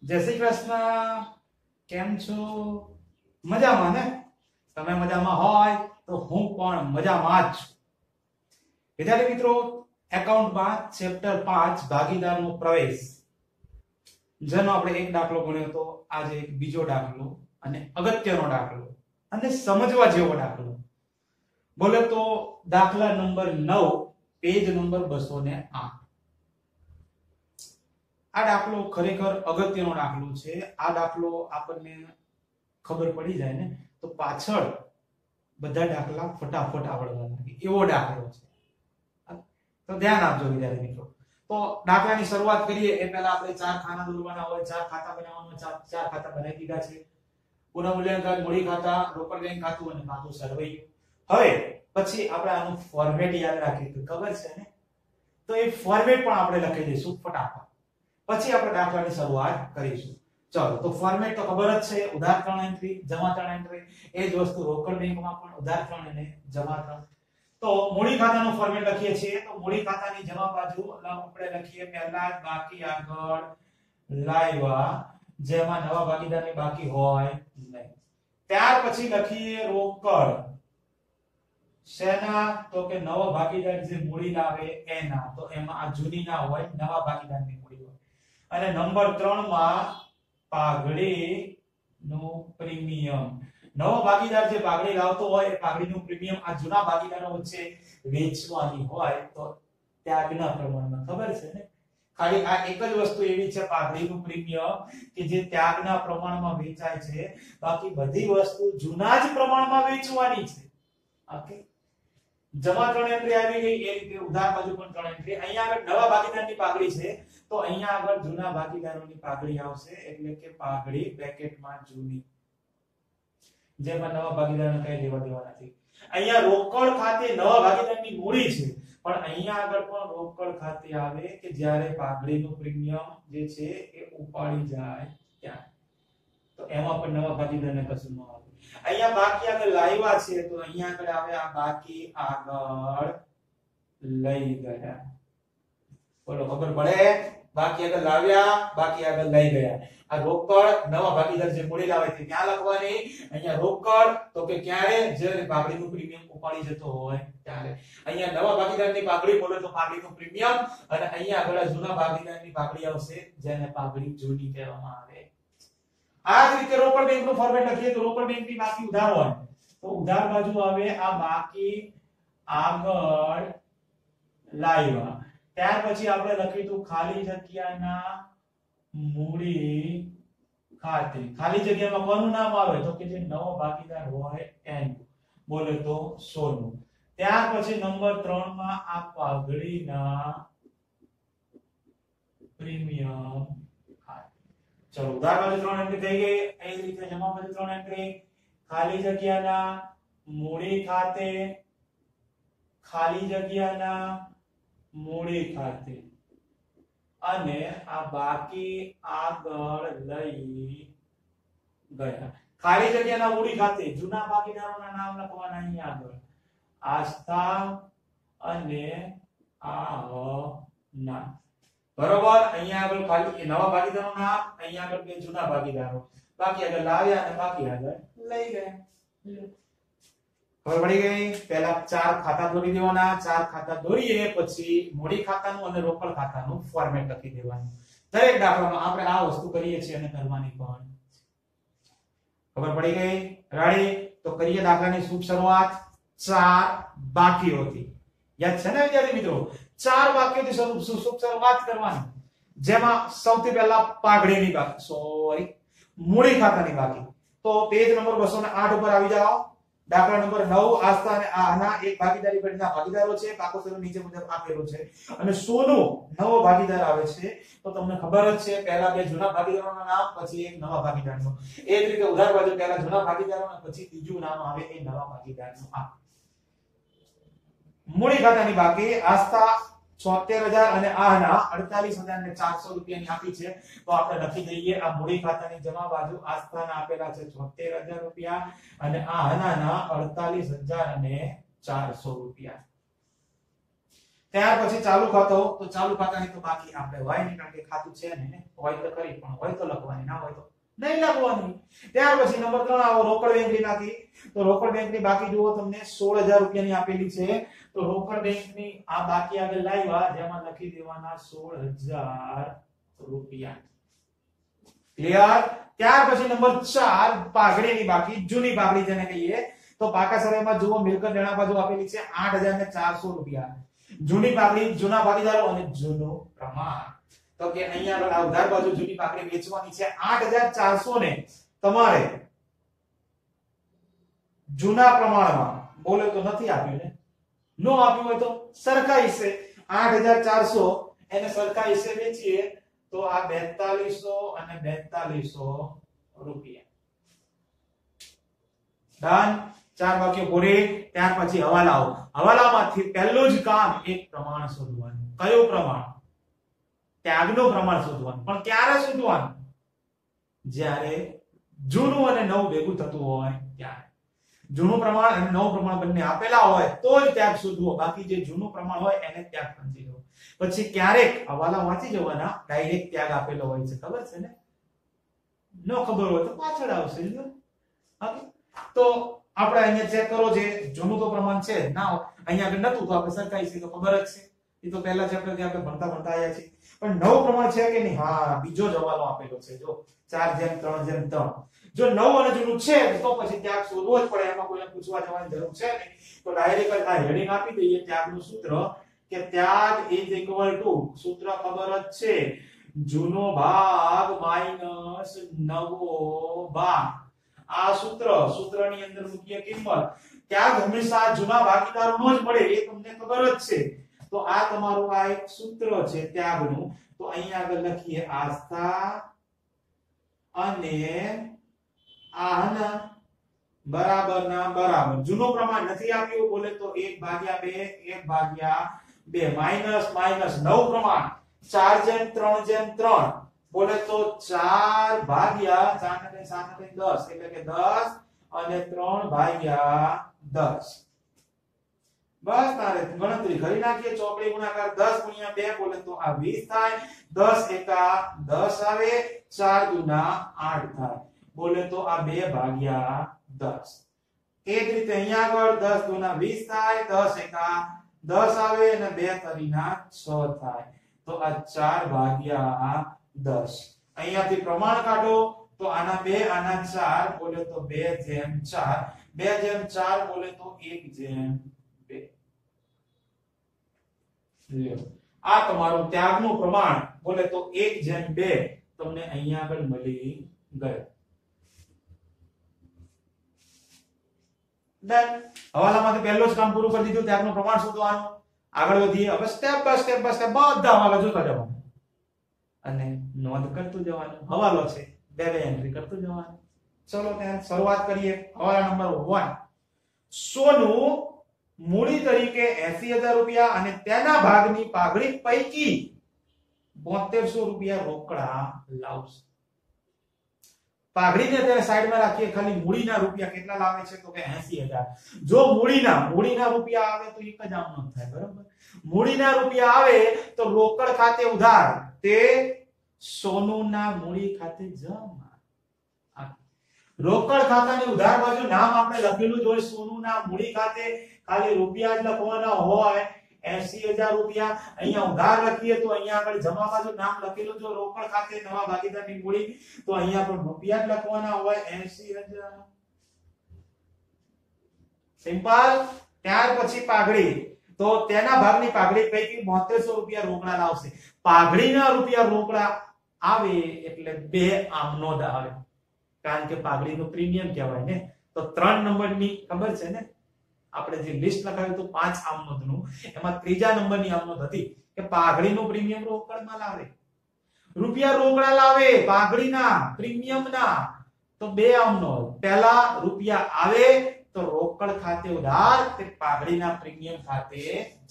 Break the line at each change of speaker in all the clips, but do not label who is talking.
જય શ્રી કૃષ્ણ. કેમ છો? મજામાં ને? તમે મજામાં હોય તો હું પણ મજામાં જ છું. વિદ્યાર્થી મિત્રો, એકાઉન્ટમાં ચેપ્ટર 5 ભાગીદારનો પ્રવેશ જેનો આપણે એક દાખલો ભણ્યો તો આજે એક બીજો દાખલો અને અગત્યનો દાખલો અને સમજવા જેવો દાખલો. બોલે તો દાખલા નંબર 9 પેજ નંબર 208. આ દાખલો ખરેખર અગત્યનો દાખલો છે. આ દાખલો આપણને ખબર પડી જાય ને તો પાછળ બધા દાખલા ફટાફટ આવડવા લાગે એવો દાખલો છે. તો ધ્યાન આપજો વિદ્યાર્થી મિત્રો. તો દાખલાની શરૂઆત કરીએ એ પહેલા આપણે ચાર ખાના દોરવાના હોય, ચાર ખાતા બનાવવાના, ચાર ખાતા બનાવી દીધા છે. પુનઃમૂલ્યાંકન, મૂડી ખાતા, રોકડ બેંક ખાતું અને ખાતું સરવૈયું. હવે પછી આપણે આનું ફોર્મેટ યાદ રાખીએ તો ખબર છે ને, તો એ ફોર્મેટ પણ આપણે લખી દઈશું ફટાફટ. પછી આપણે દાખલાની શરૂઆત કરીશું. ચલો, તો ફોર્મેટ તો ખબર જ છે, ઉધાર 3 એન્ટ્રી, જમા 3 એન્ટ્રી. એ જ વસ્તુ રોકડ બેંકમાં પણ ઉધાર 3 અને જમા 3. તો મૂડી ખાતાનું ફોર્મેટ લખીએ છીએ તો મૂડી ખાતાની જમા બાજુ આપણે લખીએ પહેલા બાકી આગળ લાવ્યા, જેમાં નવા ભાગીદારની બાકી હોય નહીં. ત્યાર પછી લખીએ રોકડ. શેના? તો કે નવો ભાગીદાર જે મૂડી લાવે એના. તો એમાં આ જૂની ના હોય, નવા ભાગીદારની મૂડી હોય. અને નંબર 3 માં પાઘડી નું પ્રીમિયમ. નવો ભાગીદાર જે પાઘડી લાવતો હોય એ પાઘડીનું પ્રીમિયમ આ જૂના ભાગીદારો વચ્ચે વેચવાની હોય તો ત્યાગના પ્રમાણમાં. ખબર છે ને? ખાલી આ એક જ વસ્તુ એવી છે પાઘડીનું પ્રીમિયમ કે જે ત્યાગના પ્રમાણમાં વેચાય છે, બાકી બધી વસ્તુ જૂના જ પ્રમાણમાં વેચવાની છે. ઓકે, જમા 3 એન્ટ્રી આવી ગઈ. એ રીતે ઉધાર બાજુ પણ 3 એન્ટ્રી. અહીંયા આગળ નવા ભાગીદારની પાઘડી છે તો અહીંયા આગળ જૂના ભાગીદારોની પાઘડી આવશે, એટલે કે પાઘડી બ્રેકેટમાં જૂની, જેમાં નવા ભાગીદારને કઈ લેવા દેવા નથી. અહીંયા રોકડ ખાતે નવા ભાગીદારની મૂડી છે, પણ અહીંયા આગળ પણ રોકડ ખાતે આવે કે જ્યારે પાઘડીનું પ્રીમિયમ જે છે એ ઉપાડી જાય ત્યાં. તો એમાં પણ નવા ભાગીદારને કશું ન આવે. અહીંયા બાકી આગળ લાવ્યા છે તો અહીંયા આગળ આવે આ બાકી આગળ લઈ ગયા. બોલો, ખબર પડે? બાકી આગળ લાવ્યા, બાકી આગળ લઈ ગયા. આ રોકડ નવા ભાગીદાર જે મૂડી લાવે છે ક્યાં લખવાની? અહીંયા રોકડ તો કે ક્યારે? જ્યારે પાઘડીનું પ્રીમિયમ ઉપાડી જતો હોય ત્યારે. અહીંયા નવા ભાગીદારની પાઘડી બોલે તો પાઘડીનું પ્રીમિયમ, અને અહીંયા આગળ જૂના ભાગીદારની પાઘડી આવશે જેને પાઘડી જૂની કહેવામાં આવે. આ જ રીતે રોકડ બેંકનું ફોર્મેટ લખીએ તો રોકડ બેંકની બાકી ઉધાર હોય તો ઉધાર બાજુ આવે આ બાકી આગળ લાવ્યા. ત્યાર પછી આપણે લખીશું ખાલી જગ્યાના મૂડી ખાતે. ખાલી જગ્યામાં કોનું નામ આવે? તો કે જે નવો ભાગીદાર હોય એનું. બોલે તો સોનું. ત્યાર પછી નંબર 3 માં આ પાઘડીના પ્રીમિયમ ખાતે. ચલો, ઉધાર બાજુ 3 એન્ટ્રી થઈ ગઈ. એ જ રીતે જમા બાજુ 3 એન્ટ્રી. ખાલી જગ્યાના મૂડી ખાતે, ખાલી જગ્યાના મૂડી ખાતે, અને આ બાકી આગળ લઈ ગયા. ખાલી જગ્યાના મૂડી ખાતે જૂના ભાગીદારોના નામ લખવાના અહીંયા આગળ. આસ્થા અને ના. બરોબર? અહીંયા આગળ ખાલી નવા ભાગીદારોનું નામ, અહીંયા આગળ બે જૂના ભાગીદારો. બાકી આગળ લાવ્યા અને બાકી આગળ લઈ ગયા. ખબર પડી ગઈ? પહેલા ચાર ખાતા દોરી દેવાના. ચાર ખાતા દોરીએ પછી મૂડી ખાતાનું અને રોકડ ખાતાનું ફોર્મેટ લખી દેવાનું. દરેક દાખલામાં આપણે આ વસ્તુ કરીએ છીએ અને કરવાની પણ. ખબર પડી ગઈ? રેડી? તો કરીએ દાખલાની શુભ શરૂઆત. ચાર બાકીઓથી. યાદ છે ને વિદ્યાર્થી મિત્રો? ચાર વાક્યોથી શુભ શરૂઆત કરવાની, જેમાં સૌથી પહેલા પાઘડીની બાકી, મૂડી ખાતાની બાકી. તો પેજ નંબર 208 ઉપર આવી જાઓ. દાખલા નંબર 9. આસ્થા અને આના એક ભાગીદારી પેઢીના ભાગીદારો છે. પાકો સરો નીચે મુજબ આપેલો છે. અને સોનું નવો ભાગીદાર આવે છે. તો તમને ખબર જ છે, પહેલા બે જૂના ભાગીદારોના નામ, પછી એક નવા ભાગીદારનું. એ જ રીતે ઉધાર બાજુ પહેલા જૂના ભાગીદારો અને પછી ત્રીજું નામ આવે એ નવા ભાગીદારનું. આ મૂડી ખાતાની બાકી આસ્થા 76000 અને આના 48400 રૂપિયાની આપી છે. તો આપણે લખી દઈએ આ મૂડી ખાતાની જમા બાજુ આસ્થાના આપેલા છે 76000 રૂપિયા અને આના 48400 રૂપિયા. ત્યાર પછી ચાલુ ખાતું, તો ચાલુ ખાતાની તો બાકી આપણે હોય નહીં, કારણ કે ખાતું છે ને, હોય તો કરી, પણ હોય તો લખવાની, ના હોય તો નહીં લખવાની. ત્યાર પછી નંબર 3 આવો રોકડ બેંકની બાકી. તો રોકડ બેંકની બાકી જુઓ તમને 16000 રૂપિયાની આપેલી છે. તો રોકડ બેંકની આ બાકી આગળ લાવ્યા, જેમાં લખી દેવાના 16000 રૂપિયા. ક્લિયર? ત્યાર પછી નંબર 4 પાઘડીની બાકી, જૂની પાઘડી જેને કહીએ. તો પાકા સરવાળામાં જુઓ મિલકત દેણા બાજુ આપેલી છે 8400 રૂપિયા. જૂની પાઘડી, જૂના ભાગીદારો અને જૂનું પ્રમાણ. તો કે અહીંયા આગળ ઉધાર બાજુ જૂની પાઘડી વેચવાની છે 8400 ને તમારે જૂના પ્રમાણમાં, બોલે તો નથી આપ્યું ને, નો આપ્યું હોય તો સરખા હિસ્સે 8400 એને સરખા હિસ્સે વેચીએ તો આ 4200 અને 4200 રૂપિયા. ડન. 4 વાક્યો પૂરી. ત્યાર પછી હવાલાઓ. હવાલામાંથી પહેલું જ કામ એક પ્રમાણ શોધવાનું. કયું પ્રમાણ? ત્યાગનું પ્રમાણ શોધવાનું. પણ ક્યારે શોધવાનું? જ્યારે જૂનું અને નવું ભેગું થતું હોય ત્યારે. જૂનું પ્રમાણ અને નવું પ્રમાણ બંને આપેલા હોય તો જ ત્યાગ શોધવો, બાકી જે જૂનું પ્રમાણ હોય એને ત્યાગ સમજી લો. પછી ક્યારેક હવાલા વાંચી જવાના, ડાયરેક્ટ ત્યાગ આપેલો હોય છે, ખબર છે ને? ન ખબર હોય તો પાછળ આવશે. ઓકે, તો આપણે અહીંયા ચેક કરો, જે જૂનું તો પ્રમાણ છે ના અહીંયા આગળ નતું તો આપણે સરખાઈ છે તો ખબર જ છે, એ તો પહેલા ચેપ્ટર થી આપણે ભણતા આયા છે. પણ નવું પ્રમાણ છે કે નહીં? હા, બીજો જ હવાલો આપેલો છે, જો 4:3:3. જો નવું અને જૂનું છે તો પછી ત્યાગ શોધવો જ પડે, એમાં કોઈને પૂછવા જવાની જરૂર છે નહીં. તો ડાયરેક્ટ આ હેડિંગ આપી દઈએ, ત્યાગનું સૂત્ર, કે ત્યાગ ઇઝ ઇક્વલ ટુ, સૂત્ર ખબર જ છે, જૂનો ભાગ માઈનસ નવો ભાગ. આ સૂત્રની અંદર મુખ્ય કિંમત, ત્યાગ હંમેશા જૂના ભાગીદારોનો જ મળે, એ તમને ખબર જ છે. તો આ તમારું આ એક સૂત્ર છે ત્યાગનું. તો અહીંયા આગળ લખીએ આસ્થા અને આહના બરાબર ના બરાબર. જૂનું પ્રમાણ નથી આપ્યું, બોલે તો 1/2 માઈનસ માઈનસ નવું પ્રમાણ 4:3:3, બોલે તો 4/4 એટલે કે 10 અને 3/10. બસ તારે ગણતરી કરી નાખીએ, ચોકડી ગુણાકાર 10 × 2, બોલે તો આ 20 થાય. 10 એકા 10 આવે, 4 દુના 8 થાય, બોલે તો આ 2/10. એ જ રીતે અહીંયા આગળ 10 દુના 20 થાય, 10 એકા 10 આવે અને 2 તરીના 6 થાય, તો આ 4/10. અહીંયાથી પ્રમાણ કાઢો તો આના 2 આના 4, બોલે તો 2/4. 2/4 બોલે તો 1/2. લ્યો, આ તમારું ત્યાગનું પ્રમાણ, બોલે તો 1/2 તમને અહીંયા આગળ મળી ગયું. ડન. હવાલામાંથી પહેલું જ કામ પૂરું કરી દીધું, ત્યાગનું પ્રમાણ શોધવાનું. આગળ વધીએ. હવે સ્ટેપ બાય સ્ટેપ બધા હવાલા જોતા જવાનું અને નોંધ કરતું જવાનું. હવાલો છે, બે એન્ટ્રી કરતું જવાનું. ચલો ત્યાં શરૂઆત કરીએ. હવાલા નંબર 1. સોનું મૂડી તરીકે 80000 રૂપિયા અને તેના ભાગની પાઘડી પૈકી 7200 રૂપિયા રોકડા લાવશે. પાઘડીને તેને સાઈડમાં રાખીએ, ખાલી મૂડીના રૂપિયા કેટલા લાવે છે તો કે 80000. જો મૂડીના રૂપિયા આવે તો એક જ આમનો થાય, બરાબર? મૂડીના રૂપિયા આવે તો રોકડ ખાતે ઉધાર, તે સોનુના મૂડી ખાતે જમા. રોકડ ખાતાની ઉધાર બાજુ નામ આપણે લખેલું જ હોય, સોનુના મૂડી ખાતે ખાલી રૂપિયા જ લખવાના હોય. 80000 રૂપિયા અહીંયા ઉધાર લખીએ તો અહીંયા આગળ જમા બાજુ નામ લખેલું, જો રોકડ ખાતે નવા ભાગીદારની મૂડી તો અહીંયા પણ રૂપિયા જ લખવાના હોય 80000. સિમ્પલ. ત્યાર પછી પાઘડી, તો તેના ભાગની પાઘડી પૈકી 7200 રૂપિયા રોકડા લાવશે. પાઘડીના રૂપિયા રોકડા આવે એટલે 2 આમનો જ આવે, કારણ કે પાઘડીનું પ્રીમિયમ કહેવાય ને. તો 3 નંબરની ખબર છે ને, આપણે જે લિસ્ટ લખાવ્યું તો 5 આમનોધનું, એમાં ત્રીજા નંબરની આમનોધ હતી કે પાઘડીનું પ્રીમિયમ રોકડમાં લાવે, રૂપિયા રોકડા લાવે પાઘડીના પ્રીમિયમના. તો 2 આમનોધ, પહેલા રૂપિયા આવે તો રોકડ ખાતે ઉધાર, તે પાઘડીના પ્રીમિયમ ખાતે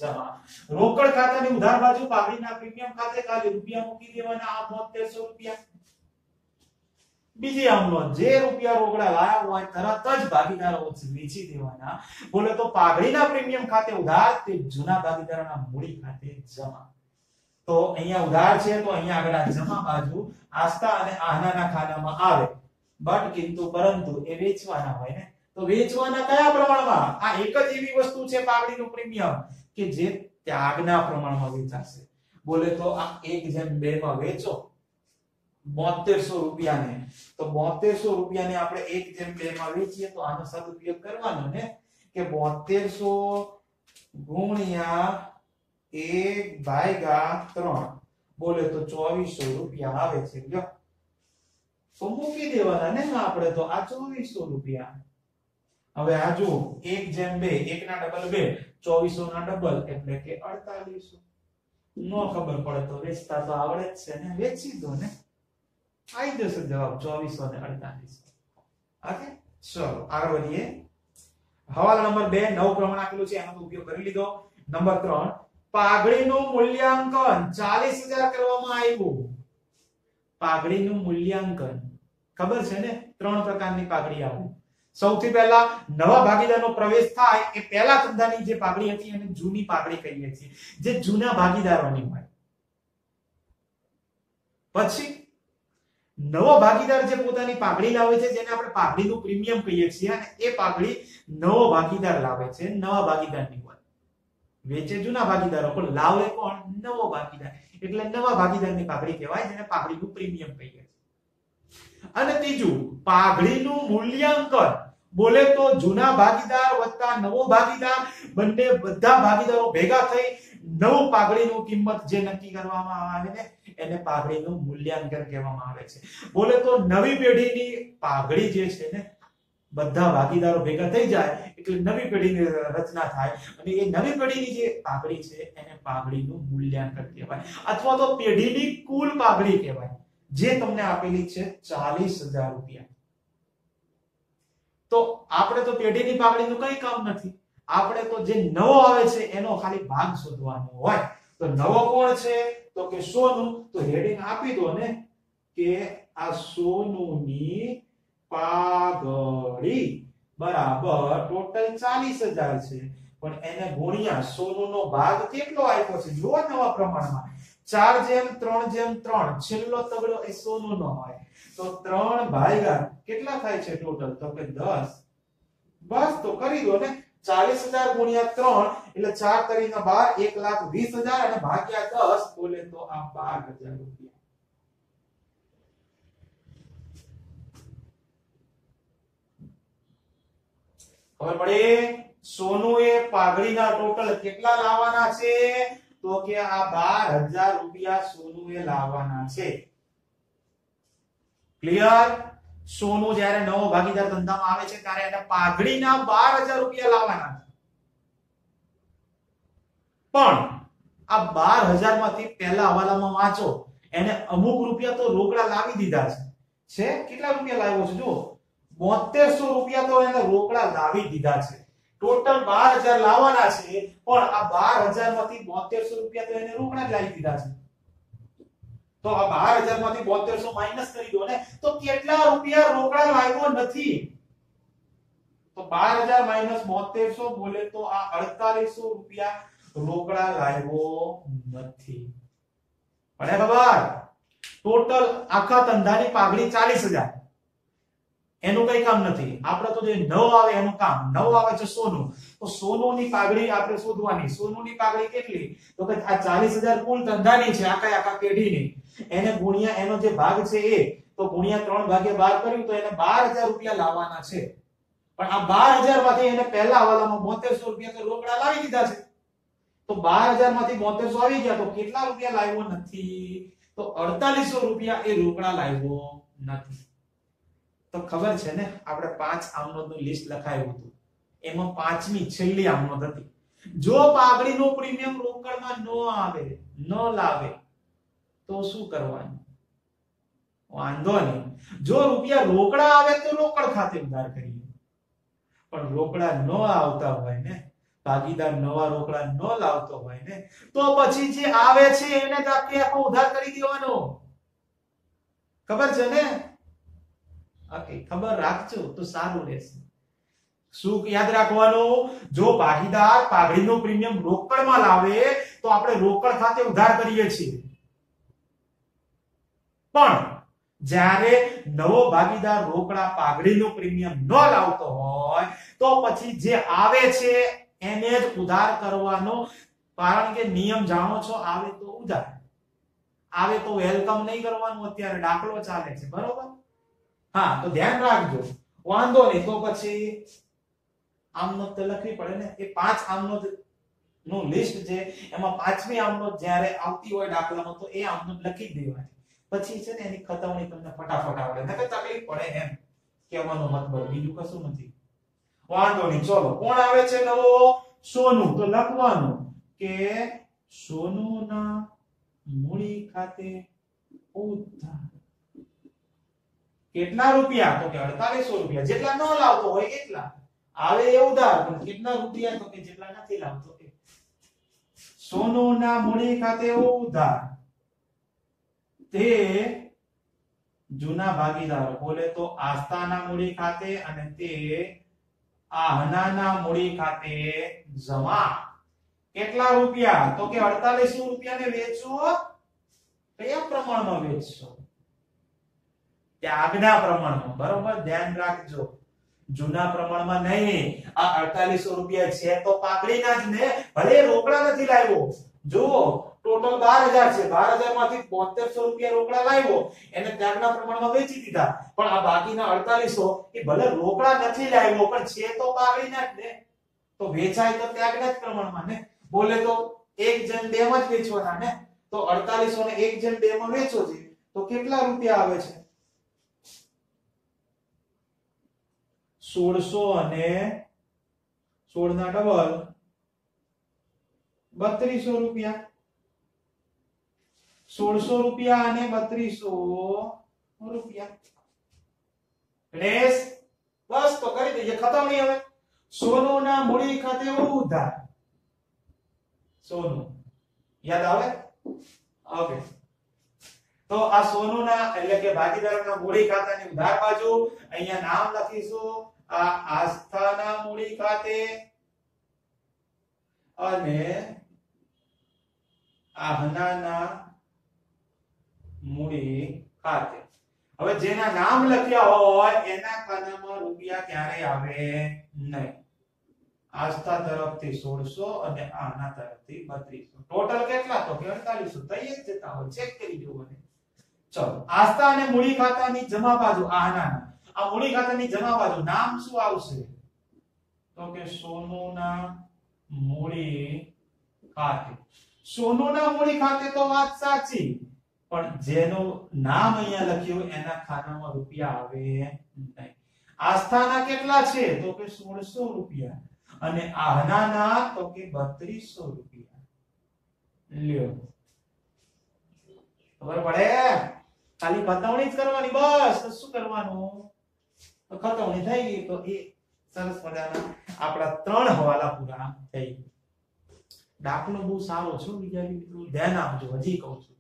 જમા. રોકડ ખાતાની ઉધાર બાજુ પાઘડીના પ્રીમિયમ ખાતે ખાલી રૂપિયા મૂકી દેવાના, આ 7200 રૂપિયા. બીજી આમનો જે રૂપિયા રોકડા લાયા હોય તરત જ ભાગીદારો વેચી દેવાના. બોલે તો પાઘડીના પ્રીમિયમ ખાતે ઉધાર તે જૂના ભાગીદારોના મૂડી ખાતે જમા. તો અહીંયા ઉધાર છે તો અહીંયા આગળ આ જમા બાજુ આસ્તા અને આનાના ખાનામાં આવે. બટ કિંતુ પરંતુ એ વેચવાના હોય ને, તો વેચવાના કયા પ્રમાણમાં? આ એક જ એવી વસ્તુ છે પાઘડીનું પ્રીમિયમ કે જે ત્યાગના પ્રમાણમાં વેચાશે. બોલે તો આ 1/2 માં વેચો 7200 રૂપિયાને, તો 7200 રૂપિયાને આપણે 1/2 માં વેચીએ તો આનો સદુપયોગ કરવાનો ને કે 7200 ગુણ્યા 1/3 બોલે તો 2400 રૂપિયા આવે છે. જો તો મૂકી દેવાના ને આપણે તો આ 2400 રૂપિયા. હવે આ જો 1/2 1 ના ડબલ 2 2400 ના ડબલ એટલે કે 4800. નો ખબર પડે તો વેચતા તો આવડે જ છે ને, વેચી દો ને, આવી જશે જવાબ 2448. ઓકે ચલો આગળ વધીએ. હવાલા નંબર 2 નવ પ્રમાણ આપેલું છે એનો ઉપયોગ કરી લીધો. નંબર 3 પાઘડીનું મૂલ્યાંકન 40000 કરવામાં આવ્યું. પાઘડીનું મૂલ્યાંકન ખબર છે ને, 3 પ્રકારની પાઘડી આવે. સૌથી પહેલા નવા ભાગીદારનો પ્રવેશ થાય એ પહેલા ધંધાની જે પાઘડી હતી એને જૂની પાઘડી કહીએ છીએ, જે જૂના ભાગીદારોની હોય. પછી નવો ભાગીદાર જે પોતાની પાઘડી લાવે છે જેને આપણે પાઘડીનું પ્રીમિયમ કહીએ છીએ, અને એ પાઘડી નવો ભાગીદાર લાવે છે, નવા ભાગીદારની હોય. વેચે જૂના ભાગીદારો પણ લાવે કોણ? નવો ભાગીદાર. એટલે નવા ભાગીદારની પાઘડી કહેવાય, જેને પાઘડીનું પ્રીમિયમ કહીએ છીએ. અને ત્રીજું પાઘડીનું મૂલ્યાંકન. બોલે તો જૂના ભાગીદાર વત્તા નવો ભાગીદાર બંને બધા ભાગીદારો ભેગા થઈ નવું પાઘડીનું કિંમત જે નક્કી કરવામાં આવે ને એને પાઘડીનું મૂલ્યાંકન કહેવામાં આવે છે. બોલે તો નવી પેઢીની પાઘડી જે છે ને, બધા ભાગીદારો ભેગા થઈ જાય એટલે નવી પેઢીની રચના થાય, અને એ નવી પેઢીની જે પાઘડી છે એને પાઘડીનું મૂલ્યાંકન કહેવાય, અથવા તો પેઢીની કુલ પાઘડી કહેવાય, જે તમને આપેલી છે 40000 રૂપિયા. તો આપણે તો પેઢીની પાઘડીનું કઈ કામ નથી, આપણે તો જે નવો આવે છે એનો ખાલી ભાગ શોધવાનો હોય. તો નવો કોણ છે? તો કે સોનું. તો હેડિંગ આપી દો ને કે આ સોનુની પાઘડી બરાબર ટોટલ 40000 છે, પણ એને ગુણ્યા સોનુનો ભાગ કેટલો આપ્યો છે જુઓ નવા પ્રમાણમાં 4/3/3. છેલ્લો તગડો એ સોનુનો હોય તો 3 ભાગ્યા કેટલા થાય છે ટોટલ? તો કે 10. બસ તો કરી દો ને, 40000 ગુણ્યા 3 એટલે 4 તરીના 12 1,20,000 અને ભાગ્યા 10 બોલે તો આ 12000 રૂપિયા. ખબર પડી? સોનુએ પાઘડીના ટોટલ કેટલા લાવવાના છે? તો કે આ 12000 રૂપિયા સોનુએ લાવવાના છે. ક્લિયર? સોનું જ્યારે નવો ભાગીદાર ધંધામાં આવે છે ત્યારે એને પાઘડીના 12000 રૂપિયા લાવવાના છે. પણ આ 12000 માંથી પહેલા હવાલામાં વાંચો, એને અમુક રૂપિયા તો રોકડા લાવી દીધા છે. કેટલા રૂપિયા લાવ્યો છે? જો 7200 રૂપિયા તો એને રોકડા લાવી દીધા છે. ટોટલ 12000 લાવવાના છે, પણ આ 12000 માંથી 7200 રૂપિયા તો એને રોકડા જ લાવી દીધા છે. તો આ 12000 માંથી 7200 માઈનસ કરી દો ને, તો કેટલા રૂપિયા રોકડા લાવ્યો નથી? તો 12000 માઈનસ 7200 બોલે તો આ 4800 રૂપિયા રોકડા લાવ્યો નથી. પડે ખબર? ટોટલ આખા ધંધાની પાઘડી 40000, એનું કઈ કામ નથી. આપણે તો જે નવ આવે એનું કામ. નવ આવે છે સોનું, તો સોનુની પાઘડી આપણે શોધવાની. સોનુની પાઘડી કેટલી? તો કે આ 40000 કુલ ધંધાની છે, આખા પેઢીની. એને ગુણ્યા એનો જે ભાગ છે એ, તો ગુણ્યા 3/12 કર્યું તો એને 12000 રૂપિયા લાવવાના છે. પણ આ 12000 માંથી એને પહેલા હવાલામાં 7200 રૂપિયા તો રોકડા લાવી દીધા છે. તો 12000 માંથી 7200 આવી ગયા, તો કેટલા રૂપિયા લાવ્યો નથી? તો 4800 રૂપિયા એ રોકડા લાવ્યો નથી. તો ખબર છે ને, આપણે 5 આમનોંધનું લિસ્ટ લખાયું હતું, એમાં 5મી છેલ્લી આમનોંધ હતી. જો પાઘડીનું પ્રીમિયમ રોકડમાં ન લાવે તો શું કરવાનું? વાંધો નહીં, જો રૂપિયા રોકડા આવે તો રોકડ ખાતે ઉધાર કરીએ. પણ રોકડા ન આવતા હોય ને, ભાગીદાર નવા રોકડા ન લાવતો હોય ને, તો પછી જે આવે છે એને આખો ઉધાર કરી દેવાનો. ખબર છે ને? ઓકે, ખબર રાખજો તો સારું રહેશે. શું યાદ રાખવાનું? જો ભાગીદાર પાઘડીનું પ્રીમિયમ રોકડમાં લાવે તો આપણે રોકડ ખાતે ઉધાર કરીએ છીએ, પણ જ્યારે નવો ભાગીદાર રોકડા પાઘડીનું પ્રીમિયમ ન લાવતો હોય તો પછી જે આવે છે એને જ ઉધાર કરવાનો. કારણ કે નિયમ જાણો છો, આવે તો ઉધાર, આવે તો વેલકમ નહીં કરવાનું. અત્યારે દાખલો ચાલે છે, બરોબર? હા, તો ધ્યાન રાખજો. વાંધો નહીં, તો પછી આમનોંધ તો લખવી પડે ને. એ 5 આમનોંધ નું લિસ્ટ છે, એમાં 5મી આમનોંધ જ્યારે આવતી હોય દાખલામાં તો એ આમનોંધ લખી દેવાની. પછી છે ને એની ખતવણી તમને ફટાફટ આવડે, નકર તકલીફ પડે એમ કહેવાનો મતલબ, બીજું કશું નથી. વાંધો નહીં, ચલો. કોણ આવે છે નવો? સોનું. તો લખવાનું કે સોનુના મૂડી ખાતે ઉધાર. કેટલા રૂપિયા? તો કે 4800 રૂપિયા. જેટલા ન લાવતો હોય એટલા. આવે એ ઉધાર, પણ કેટલા રૂપિયા? તો કે જેટલા નથી લાવતો એ. સોનુના મૂડી ખાતે ઉધાર તે જૂના ભાગીદારો, બોલે તો આસ્થાના મૂડી ખાતે અને તે આહનાના મૂડી ખાતે જમા. કેટલા રૂપિયા? તો કે 4800 રૂપિયાને વેચો. કયા પ્રમાણમાં વેચશો? ત્યાગના પ્રમાણમાં, બરોબર? ધ્યાન રાખજો, જૂના પ્રમાણમાં નહીં. આ 4800 રૂપિયા છે તો પાઘડીના જ ને, ભલે રોકડા નથી લાવ્યો. જુઓ, ટોટલ 12000 છે, 12000 માંથી 7200 રૂપિયા રોકડા લાવ્યો, એને ત્યાગના પ્રમાણમાં વેચી દીધા. પણ આ બાકીના 4800 એ ભલે રોકડા નથી લાવ્યો પણ છે તો પાઘડીના જ ને, તો વેચાય તો ત્યાગના જ પ્રમાણમાં ને. બોલે તો 1/2 માં જ વેચવાના ને. તો 4800 ને 1/2 માં વેચો છે તો કેટલા રૂપિયા આવે છે? 1600 અને 16 ના ડબલ 3200 રૂપિયા. 1600 રૂપિયા અને 3200 રૂપિયા. ગણેશ, બસ તો કરી દઈએ, ખતમ નહીં. હવે સોનુના મૂડી ખાતે ઉધાર. સોનું યાદ આવે? ઓકે, તો આ સોનુના એટલે કે ભાગીદારોના મૂડી ખાતાની ઉધાર બાજુ અહીંયા નામ લખીશું. આ આસ્થાના મૂડી ખાતે અને આહનાના મૂડી ખાતે. હવે જેના નામ લખ્યા હોય એના ખાનામાં રૂપિયા ક્યારેય આવે નહીં. આસ્થા તરફથી 1600 અને આહના તરફથી 3200. ટોટલ કેટલા? તો કે 4800. તૈયાર જ જતા હોય, ચેક કરી જોવાનું. ચલો, આસ્થા અને મૂડી ખાતાની જમા બાજુ આહનાના. આ મૂડી ખાતાની જમા બાજુ નામ શું આવશે? તો કે સોનુના મૂડી ખાતે. સોનુના મૂડી ખાતે તો વાત સાચી, પણ જેનું નામ અહીંયા લખ્યું એના ખાનામાં રૂપિયા આવે નહીં. આસ્થાના કેટલા છે? તો કે 1600 રૂપિયા અને આહનાના તો કે 3200 રૂપિયા. લ્યો, ખબર પડે? ખાલી ખતવણી જ કરવાની, બસ. તો શું કરવાનું? તો ખતવણી થઈ ગઈ તો એ સરસ મજાના આપણા 3 હવાલા પૂરા થઈ ગયા. દાખલો બહુ સારો છે વિદ્યાર્થી મિત્રો, ધ્યાન આપજો. હજી કહું છું.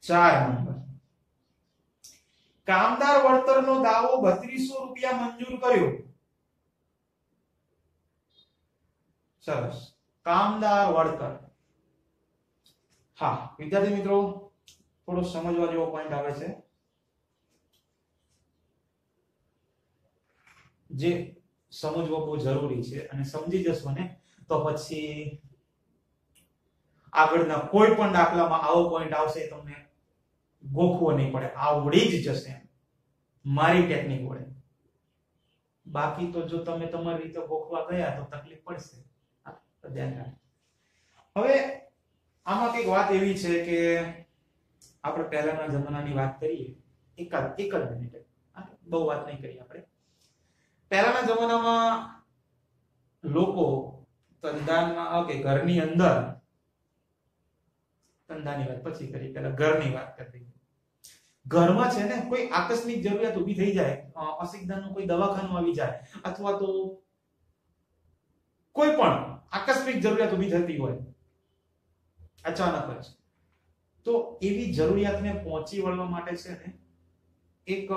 4 નંબર, કામદાર વળતરનો દાવો 3200 રૂપિયા મંજૂર કર્યો. સરસ, કામદાર વળતર. હા વિદ્યાર્થી મિત્રો, થોડો સમજવા જેવો પોઈન્ટ આવે છે. જે સમજવો બહુ જરૂરી છે, અને સમજી જશો ને તો પછી આગળના કોઈ પણ દાખલામાં આવો પોઈન્ટ આવશે તમને ગોખવો નહીં પડે, આવડી જ જશે મારી ટેકનિક વડે. બાકી તો જો તમે તમારી રીતે ગોખવા ગયા તો તકલીફ પડશે. તો ધ્યાન રાખો. હવે આમાં કઈક વાત એવી છે કે આપણે પહેલાના જમાનાની વાત કરીએ. એક જ મિનિટ, બહુ વાત નહીં કરીએ આપણે. પહેલાના જમાનામાં લોકો ધંધામાં ઓકે ઘરની અંદર, ધંધાની વાત પછી કરી, પહેલા ઘરની વાત કરી. ઘરમાં છે ને કોઈ આકસ્મિક જરૂરિયાત ઊભી થઈ જાય, અસિદ્ધાનું કોઈ દવાખાનું આવી જાય, અથવા તો કોઈ પણ આકસ્મિક જરૂરિયાત ઊભી થતી હોય અચાનક જ, તો એવી જરૂરિયાતને પહોંચી વળવા માટે છે ને એક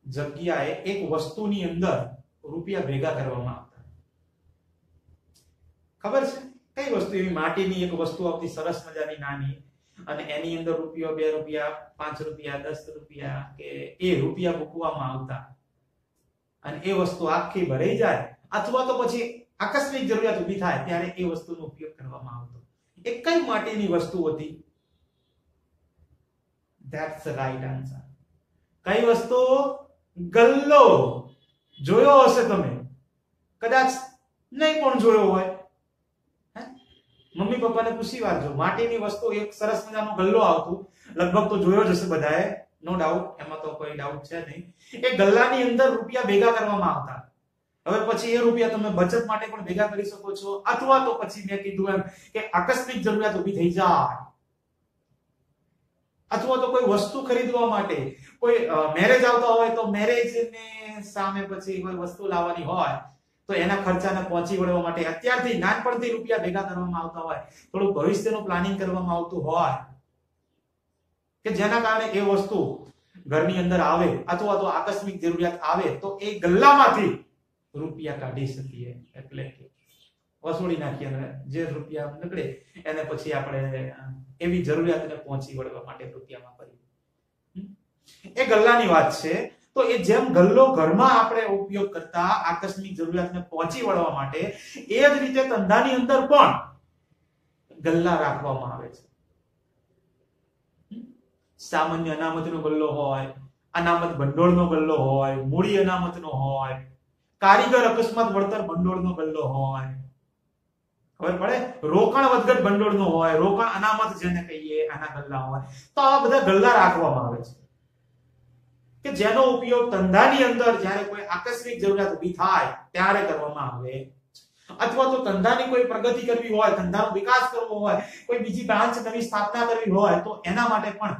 જગ્યાએ એક વસ્તુની અંદર રૂપિયા ભેગા કરવામાં આવતા. ખબર છે કઈ વસ્તુ? એવી માટીની એક વસ્તુ આવતી સરસ મજાની નાની, અને એની અંદર રૂપિયો, 2 રૂપિયા, 5 રૂપિયા, 10 રૂપિયા કે એ રૂપિયા મૂકવામાં આવતા, અને એ વસ્તુ આખી ભરાઈ જાય અથવા તો પછી આકસ્મિક જરૂરિયાત ઊભી થાય ત્યારે એ વસ્તુનો ઉપયોગ કરવામાં આવતો. એ કઈ માટીની વસ્તુ હતી? That's the right answer. કઈ વસ્તુ? ગલ્લો. જોયો હશે તમે, કદાચ નહીં પણ જોયો હોય. મમ્મી પપ્પાને પૂછી વાંચજો, માટીની વસ્તુ એક સરસ મજાનો ગલ્લો આવતું, લગભગ તો જોયો જ હશે બધાએ, નો ડાઉટ, એમાં તો કોઈ ડાઉટ છે નહીં. એ ગલ્લાની અંદર રૂપિયા ભેગા કરવામાં આવતા. હવે પછી એ રૂપિયા તમે બચત માટે પણ ભેગા કરી શકો છો, અથવા તો પછી મેં કીધું એમ કે આકસ્મિક જરૂરિયાત ઊભી થઈ જાય, અથવા તો કોઈ વસ્તુ ખરીદવા માટે, કોઈ મેરેજ આવતા હોય તો મેરેજ ને સામે પછી કોઈ વસ્તુ લાવવાની હોય તો એના ખર્ચાને પહોંચી વળવા માટે અત્યારથી નાનપણથી રૂપિયા ભેગા કરવામાં આવતા હોય, થોડું ભવિષ્યનું પ્લાનિંગ કરવામાં આવતું હોય કે જેના કારણે એ વસ્તુ ઘરની અંદર આવે અથવા તો આકસ્મિક જરૂરિયાત આવે તો એ ગલ્લામાંથી રૂપિયા કાઢી શકીએ, એટલે કે વસૂલી નાખીએ અને જે રૂપિયા નીકળે એને પછી આપણે એવી જરૂરિયાતને પહોંચી વળવા માટે રૂપિયા વાપરીએ. એ ગલ્લાની વાત છે. તો એ જેમ ગલ્લો ઘરમાં આપણે ઉપયોગ કરતા આકસ્મિક જરૂરિયાતને પહોંચી વળવા માટે, એ જ રીતે ધંધાની અંદર પણ ગલ્લા રાખવામાં આવે છે. સામાન્ય અનામતનો ગલ્લો હોય, અનામત ભંડોળનો ગલ્લો હોય, મૂડી અનામતનો હોય, કારીગર અકસ્માત વળતર ભંડોળનો ગલ્લો હોય, ખબર પડે, રોકાણ વધઘટ ભંડોળનો હોય, રોકાણ અનામત જેને કહીએ આના ગલ્લા હોય. તો આ બધા ગલ્લા રાખવામાં આવે છે કે જેનો ઉપયોગ ધંધાની અંદર જ્યારે કોઈ આકસ્મિક જરૂરિયાત ઊભી થાય ત્યારે કરવામાં આવે, અથવા તો ધંધાની કોઈ પ્રગતિ કરવી હોય, ધંધાનો વિકાસ કરવો હોય, કોઈ બીજી બ્રાન્ચ નવી સ્થાપના કરવી હોય તો એના માટે પણ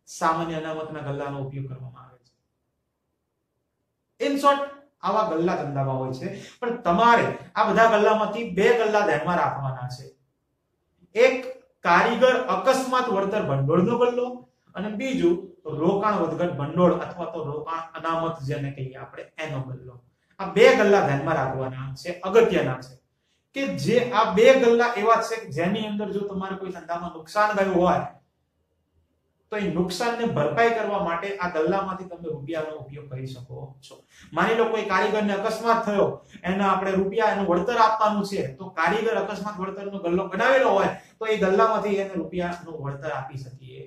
સામાન્ય અનામતના ગલ્લાનો ઉપયોગ કરવામાં આવે છે. ઇન શોર્ટ આવા ગલ્લા ધંધામાં હોય છે. પણ તમારે આ બધા ગલ્લામાંથી 2 ગલ્લા ધ્યાનમાં રાખવાના છે. એક કારીગર અકસ્માત વળતર ભંડોળનો ગલ્લો, અને બીજું રોકાણ વધઘટ ભંડોળ અથવા તો રોકાણ અનામત જેને કહીએ આપણે એનો ગલ્લો. આ 2 ગલ્લા ધ્યાનમાં રાખવાના છે, અગત્યના છે કે જે આ 2 ગલ્લા એવા છે કે જેની અંદર જો તમારે કોઈ ધંધામાં નુકસાન ગયું હોય તો એ નુકસાનને ભરપાઈ કરવા માટે આ ગલ્લામાંથી તમે રૂપિયાનો ઉપયોગ કરી શકો છો. માની લો કોઈ કારીગરને અકસ્માત થયો, એને આપણે રૂપિયા એનું વળતર આપવાનું છે, તો કારીગર અકસ્માત વળતરનો ગલ્લો બનાવેલો હોય તો એ ગલ્લામાંથી એને રૂપિયાનું વળતર આપી શકીએ.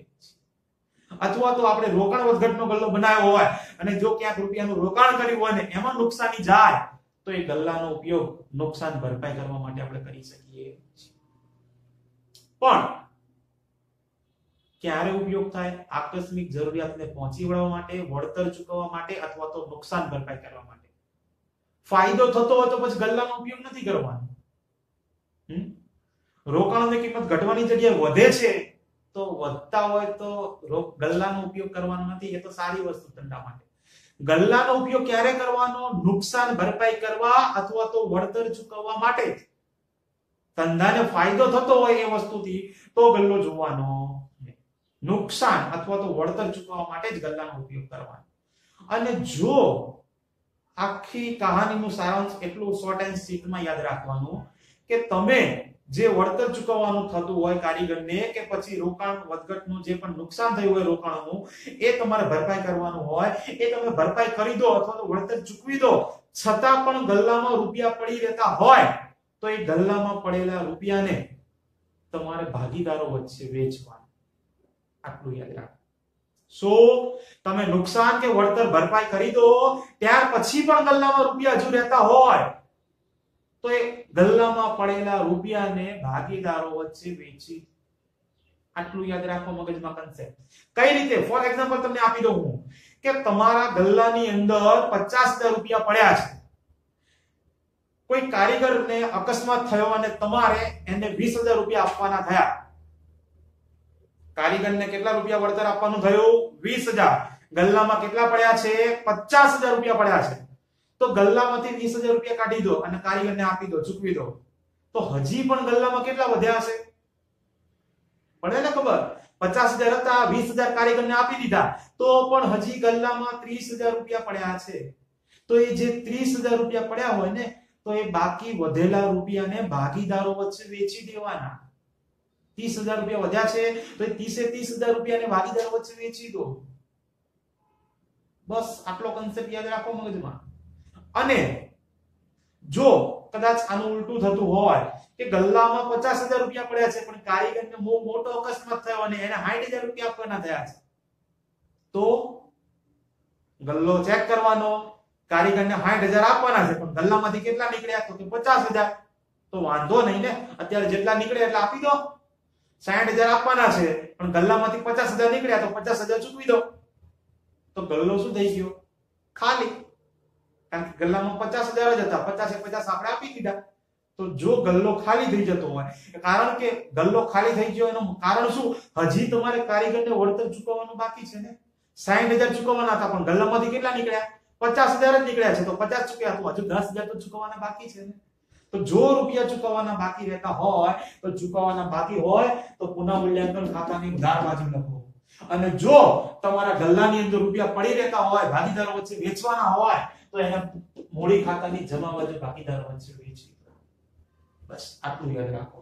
અથવા તો આપણે રોકાણ વધઘટનો ગલ્લો બનાવ્યો હોય અને જો ક્યાંક રૂપિયાનું રોકાણ કર્યું હોય ને એમાં નુકસાની જાય તો એ ગલ્લાનો ઉપયોગ નુકસાન ભરપાઈ કરવા માટે આપણે કરી શકીએ. પણ ક્યારે ઉપયોગ થાય? આકસ્મિક જરૂરિયાતને પહોંચી વળવા માટે, વળતર ચૂકવવા માટે અથવા તો નુકસાન ભરપાઈ કરવા માટે. ફાયદો થતો હોય તો પછી ગલ્લાનો ઉપયોગ નથી કરવાનો. રોકાણની કિંમત ઘટવાની જગ્યાએ વધે છે તો વધતા હોય તો ગલ્લાનો ઉપયોગ કરવાનો નથી. એ તો સારી વસ્તુ ધંધા માટે. ગલ્લાનો ઉપયોગ ક્યારે કરવાનો? નુકસાન ભરપાઈ કરવા અથવા તો વળતર ચૂકવવા માટે. ધંધાને ફાયદો થતો હોય એ વસ્તુથી તો ગલ્લો જોવાનો. નુકસાન અથવા તો વળતર ચૂકવવા માટે જ ગલ્લાનો ઉપયોગ કરવાનો. અને જો આખી કહાનીનું સારાંશ એટલું શોર્ટ એન્ડ સ્વીટમાં યાદ રાખવાનું કે તમે જે વળતર ચૂકવવાનું થતું હોય કારીગરને કે પછી રોકાણ વધઘટનું જે પણ નુકસાન થયું હોય રોકાણનું એ તમારે ભરપાઈ કરવાનું હોય, એ તમે ભરપાઈ કરી દો અથવા તો વળતર ચૂકવી દો, છતાં પણ ગલ્લામાં રૂપિયા પડી રહેતા હોય તો એ ગલ્લામાં પડેલા રૂપિયાને તમારે ભાગીદારો વચ્ચે વેચવાના. આટલું યાદ રાખો. સો તમે નુકસાન કે વળતર ભરપાઈ કરી દો ત્યાર પછી પણ ગલ્લામાં રૂપિયા હજુ રહેતા હોય તો એ ગલ્લામાં પડેલા રૂપિયાને ભાગીદારો વચ્ચે વેચી. આટલું યાદ રાખો મગજમાં કન્સેપ્ટ. કઈ રીતે? ફોર એક્ઝામ્પલ તમને આપી દઉં હું કે તમારા ગલ્લાની અંદર 50,000 રૂપિયા પડ્યા છે. કોઈ કારીગરને અકસ્માત થયો અને તમારે એને 20,000 રૂપિયા આપવાના થયા. કારીગરને કેટલા રૂપિયા વળતર આપવાનું થયું? 20,000. ગલ્લામાં કેટલા પડ્યા છે? 50,000 રૂપિયા પડ્યા છે. તો ગલ્લામાંથી 20,000 રૂપિયા કાઢી દો અને કારીગરને આપી દો, ચૂકવી દો, તો હજી પણ ગલ્લામાં કેટલા વધ્યા હશે? પડે ને ખબર? 50,000 હતા, 20,000 કારીગરને આપી દીધા, તો પણ હજી ગલ્લામાં 30,000 રૂપિયા પડ્યા છે. તો એ જે 30,000 રૂપિયા પડ્યા હોય ને, તો એ બાકી વધેલા રૂપિયાને ભાગીદારો વચ્ચે વેચી દેવાના. 30,000 રૂપિયા વધ્યા છે તો એ 30,000 રૂપિયાને ભાગીદારો વચ્ચે વેચી દો. બસ આટલો કન્સેપ્ટ યાદ રાખો મગજમાં. અને જો કદાચ આનું ઉલટું થતું હોય કે ગલ્લામાં 50,000 રૂપિયા પડ્યા છે પણ કારીગરને બહુ મોટો અકસ્માત થયો અને એને 60,000 રૂપિયા આપવાના થયા છે, તો ગલ્લો ચેક કરવાનો, કારીગરને 60,000 આપવાના છે પણ ગલ્લામાંથી કેટલા નીકળ્યા તો કે 50,000, તો વાંધો નહીં ને, અત્યારે જેટલા નીકળે એટલા આપી દો. 60,000 આપવાના છે પણ ગલ્લામાંથી 50,000 નીકળ્યા તો 50,000 ચૂકવી દો. તો ગલ્લો શું થઈ ગયો? ખાલી. કારણ કે ગલ્લામાં 50,000 જ હતા, 50 આપણે આપી દીધા. તો જો ગલ્લો ખાલી થઈ જતો હોય, કારણ કે ગલ્લો ખાલી થઈ ગયો એનું કારણ શું? હજી તમારે કારીગરને વળતર ચૂકવવાનું બાકી છે ને. 60,000 ચૂકવવાના હતા પણ ગલ્લામાંથી કેટલા નીકળ્યા? 50,000 જ નીકળ્યા છે, તો 50 ચૂક્યા તો હજુ 10,000 તો ચૂકવવાના બાકી છે ને. તો જો રૂપિયા ચૂકવવાના બાકી રહેતા હોય તો ચૂકવવાના બાકી હોય તો પુનઃ મૂલ્યાંકન ખાતાની ઉધાર બાજુ લખો. અને જો તમારા ગલ્લાની અંદર રૂપિયા પડી રહેતા હોય, ભાગીદારો વચ્ચે વેચવાના હોય, તો એને મૂડી ખાતાની જમા બાજુ ભાગીદારો વચ્ચે વેચી દો. બસ આટલું યાદ રાખો.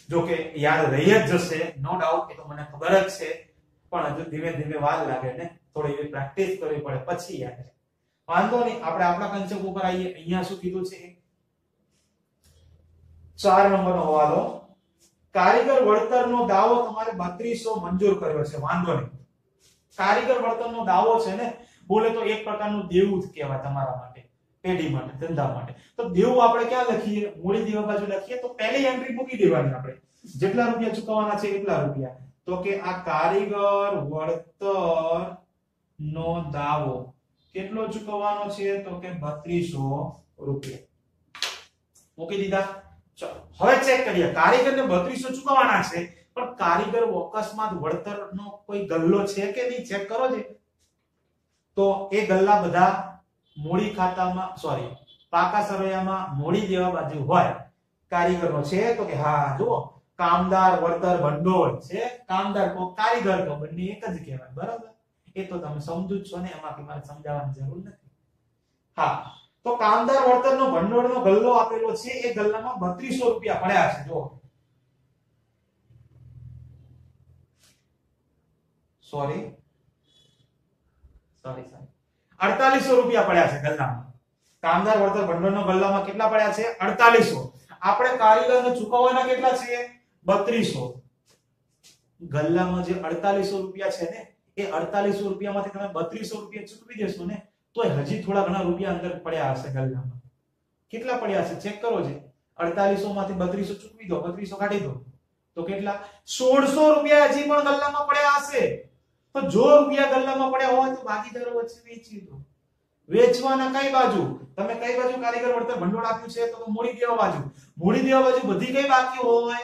જો કે યાદ રહી જ જશે, નો ડાઉટ, એ તો મને ખબર જ છે, પણ હજુ ધીમે ધીમે વાર લાગે ને, થોડી એવી પ્રેક્ટિસ કરવી પડે પછી યાદ રહે. વાંધો નહીં, આપણે આપણા કન્સેપ્ટ ઉપર આવીએ. અહીંયા શું કીધું છે? 4 નંબરનો હવાલો, કારીગર વળતરનો દાવો તમારે 3200 મંજૂર કર્યો છે. વાંધો નહીં, કારીગર વળતરનો દાવો છે ને, બોલે તો એક પ્રકારનું દેવું જ કહેવાય તમારા માટે, પેઢી માટે, ધંધા માટે. તો દેવું આપણે ક્યાં લખીએ? મૂડી દેવા બાજુ લખીએ. તો પહેલી એન્ટ્રી મૂકી દેવાની આપણે, જેટલા રૂપિયા ચૂકવવાના છે એટલા રૂપિયા. તો કે આ કારીગર વળતર નો દાવો કેટલો ચૂકવવાનો છે? તો કે 3200 રૂપિયા. મૂકી દીધા. ચલો હવે ચેક કરીએ. કારીગરને 3200 ચૂકવવાના છે પણ કારીગર અકસ્માત વળતરનો કોઈ ગલ્લો છે કે નહીં, ચેક કરો છે. તો એ ગલ્લા બધા મૂડી ખાતામાં, સોરી, પાકા સરવૈયામાં મૂડી દેવા બાજુ હોય. કારીગરનો છે તો કે હા, જુઓ, કામદાર વળતર ભંડોળ છે. કામદાર કો કારીગર કો બંને એક જ કહેવાય, બરાબર? એ તો તમે સમજો છો ને, એમાં મારે સમજાવવાની જરૂર નથી. હા, તો કામદાર વળતરનો ભંડોળનો ગલ્લો આપેલો છે, એ ગલ્લામાં 3200 રૂપિયા પડ્યા છે. જો સોરી 4800 રૂપિયા પડ્યા છે ગલ્લામાં. કામદાર વળતર ભંડોળનો ગલ્લામાં કેટલા પડ્યા છે? 4800. આપણે કારીગરને ચૂકવવાના કેટલા છે? 3200. ગલ્લામાં જે 4800 રૂપિયા છે ને, એ 4800 રૂપિયામાંથી તમે 3200 રૂપિયા ચૂકવી દેશો ને, તો હજી થોડા ઘણા રૂપિયા અંદર પડ્યા હશે ગલ્લામાં. કેટલા પડ્યા છે ચેક કરો છે. 4800 માંથી 3200 ચૂકવી દો, 3200 કાઢી દો, તો કેટલા? 1600 રૂપિયા હજી પણ ગલ્લામાં પડ્યા હશે. તો જો રૂપિયા ગલ્લામાં પડ્યા હોય તો ભાગીદારો વચ્ચે વેચી દો. વેચવાના કઈ બાજુ? તમે કઈ બાજુ કારીગર વળતર ભંડોળ આપ્યું છે? તો મૂડી દેવા બાજુ. મૂડી દેવા બાજુ બધી કઈ બાકી હોય?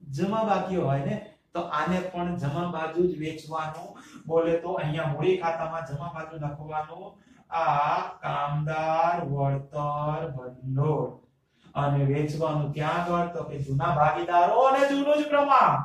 જમા બાકી હોય ને. તો આને પણ જમા બાજુ જ વેચવાનું. બોલે તો અહીંયા મૂડી ખાતામાં જમા બાજુ લખવાનું, આ કામદાર વળતર ભંડોળ, અને વેચવાનું ક્યાં આગળ? તો કે જૂના ભાગીદારો અને જૂનું જ પ્રમાણ.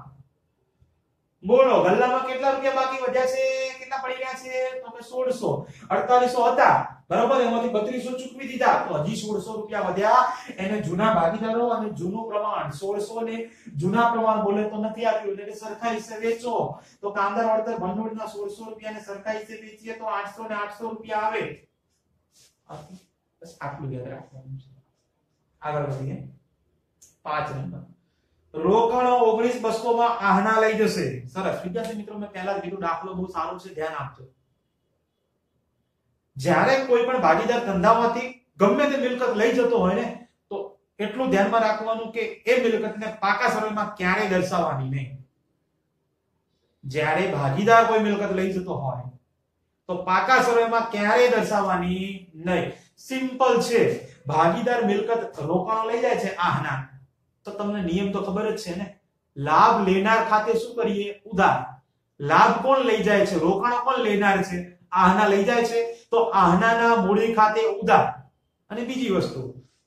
બોલો ગલ્લામાં કેટલા રૂપિયા બાકી વધ્યા છે? કેટલા પડી ગયા છે? તો કે 1600. 4800 હતા, બરાબર, એમાંથી 3200 ચૂકવી દીધા, તો હજી 1600 રૂપિયા વધ્યા. એને જૂના ભાગીદારો અને જૂનું પ્રમાણ, 1600 ને જૂના પ્રમાણ બોલે તો નથી આપ્યું, એટલે કે સરખા હિસ્સે વેચો. તો કામદાર વળતર ભંડોળના 1600 રૂપિયાને સરખા હિસ્સે વેચીએ તો 800 ને 800 રૂપિયા આવે. બસ આટલું યાદ રાખવાનું છે. આગળ વધીએ. 5 નંબર, રોકડ 19,200 માં આહના લઈ જશે. સરસ વિદ્યાર્થી મિત્રો, મેં પહેલા જ કીધું દાખલો બહુ સારો છે, ધ્યાન આપજો. જ્યારે કોઈ પણ ભાગીદાર ધંધામાંથી ગમે તે મિલકત લઈ જતો હોય ને, તો એટલું ધ્યાનમાં રાખવાનું કે એ મિલકતને પાકા સરવૈયામાં ક્યારેય દર્શાવવાની નહીં. જ્યારે ભાગીદાર કોઈ મિલકત લઈ જતો હોય તો પાકા સરવૈયામાં ક્યારેય દર્શાવવાની નહીં. સિમ્પલ છે. ભાગીદાર મિલકત રોકાણો લઈ જાય છે આહના, તો તમને નિયમ તો ખબર જ છે ને. લાભ લેનાર ખાતે શું કરીએ? ઉધાર. લાભ કોણ લઈ જાય છે? રોકાણો કોણ લેનાર છે? આહના લઈ જાય છે, તો આહનાના મૂડી ખાતે ઉધાર. અને બીજી વસ્તુ,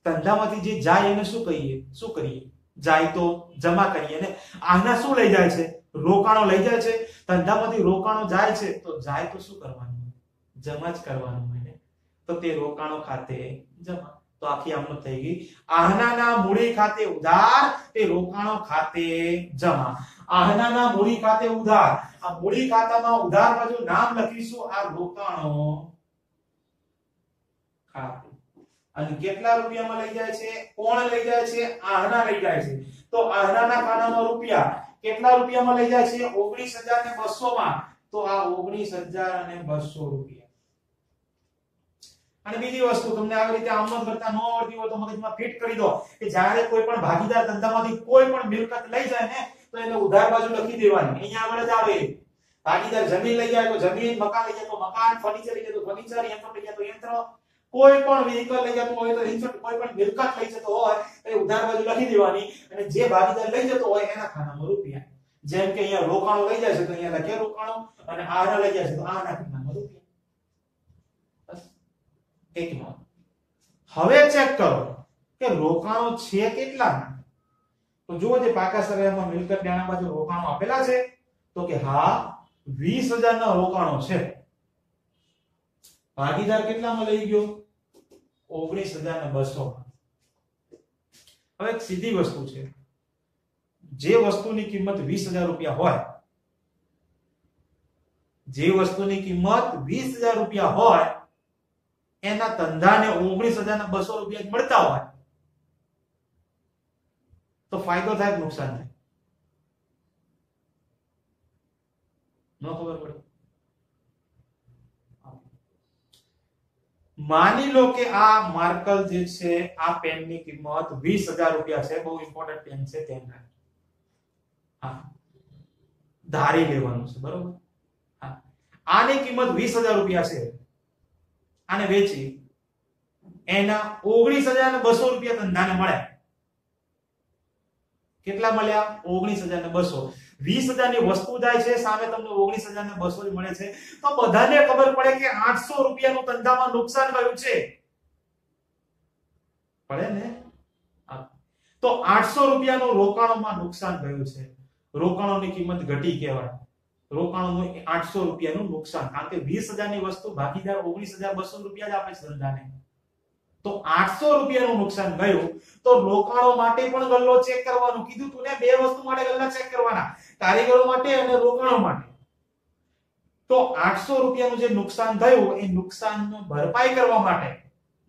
ધંધામાંથી જે જાય એને શું કહીએ? શું કરીએ? જાય તો જમા કરીએ ને. આહના શું લઈ જાય છે? રોકાણો લઈ જાય છે, ધંધામાંથી રોકાણો જાય છે, તો જાય તો શું કરવાનું? જમા જ કરવાનું હોય ને. તો તે રોકાણો ખાતે જમા. તો આખી આમનો થઈ ગઈ. આહનાના મૂડી ખાતે ઉધાર, તે રોકાણો ખાતે જમા. આહનાના મૂડી ખાતે ઉધાર. આ મૂડી ખાતામાં ઉધાર બાજુ નામ લખીશું, આ રોકાણો ખાતે. અને કેટલા રૂપિયામાં લઈ જાય છે? કોણ લઈ જાય છે? આહના લઈ જાય છે. તો આહનાના ખાનામાં રૂપિયા કેટલા રૂપિયામાં લઈ જાય છે? 19,200 માં. તો આ 19,200 રૂપિયા. અને બીજી વસ્તુ તમને આવી રીતે આમનો કરતા ન આવડતી હોય તો મગજમાં ફિટ કરી દો કે જ્યારે કોઈ પણ ભાગીદાર ધંધામાંથી કોઈ પણ મિલકત લઈ જાય ને તો એને ઉધાર બાજુ લખી દેવાની. અહીંયા આગળ જ આવે. ભાગીદાર જમીન લઈ જાય તો જમીન, મકાન લઈ જાય તો મકાન, ફર્નિચર લઈ જાય તો ફર્નિચર, યંત્ર લઈ જાય તો યંત્ર, કોઈ પણ વ્હીકલ લઈ જતો હોય તો ઇન્સ્યોર, કોઈ પણ મિલકત લઈ જતો હોય તો ઉધાર બાજુ લખી દેવાની. અને જે ભાગીદાર લઈ જતો હોય એના ખાનામાં રૂપિયા. જેમ કે અહીંયા રોકાણો લઈ જાય છે તો અહીંયા લખે રોકાણો, અને આના લઈ જાય છે તો આના ખાનામાં રૂપિયા. હવે ચેક કરો કે રોકાણો છે કેટલા. તો જુઓ જે પાકા સરવાળામાં મિલકત નાણા બાજુ રોકાણો આપેલા છે તો કે હા 20,000 ના રોકાણો છે. ભાગીદાર કેટલામાં લઈ ગયો? 19,200. હવે એક સીધી વસ્તુ છે, જે વસ્તુની કિંમત 20,000 રૂપિયા હોય, જે વસ્તુની કિંમત 20,000 રૂપિયા હોય એના ધંધાને 19,200 રૂપિયા જ મળતા હોય તો ફાયદો થાય કે નુકસાન થાય? ન ખબર પડે. માની લો કે આ માર્કર જે છે, આ પેનની કિંમત 20,000 રૂપિયા છે. બહુ ઇમ્પોર્ટન્ટ પેન છે, ધ્યાન રાખજો. હા, ધારી લેવાનું છે, બરોબર. હા, આની કિંમત 20,000 રૂપિયા છે. આને વેચી એના 19,200 રૂપિયા ધંધાને મળ્યા. કેટલા મળ્યા? 19,200. 20,000 ની વસ્તુ જાય છે, સામે તમને 19,200 મળે છે. તો બધાને ખબર પડે કે 800 રૂપિયાનું ધંધામાં નુકસાન થયું છે. પડે ને? તો 800 રૂપિયાનું રોકાણોમાં નુકસાન થયું છે. રોકાણોની કિંમત ઘટી કહેવાય. રોકાણોનું 800 રૂપિયાનું નુકસાન. કારણ કે 20,000 ની વસ્તુ ભાગીદાર 19,200 રૂપિયા જ આપે છે ધંધાને. તો 800 રૂપિયાનું નુકસાન ગયું. તો રોકાણો માટે પણ ગલ્લો ચેક કરવાનું કીધું તું ને. બે વસ્તુ માટે ગલ્લા ચેક કરવાના, કારીગરો માટે અને રોકાણો માટે. તો 800 રૂપિયાનું જે નુકસાન થયું એ નુકસાનનો ભરપાઈ કરવા માટે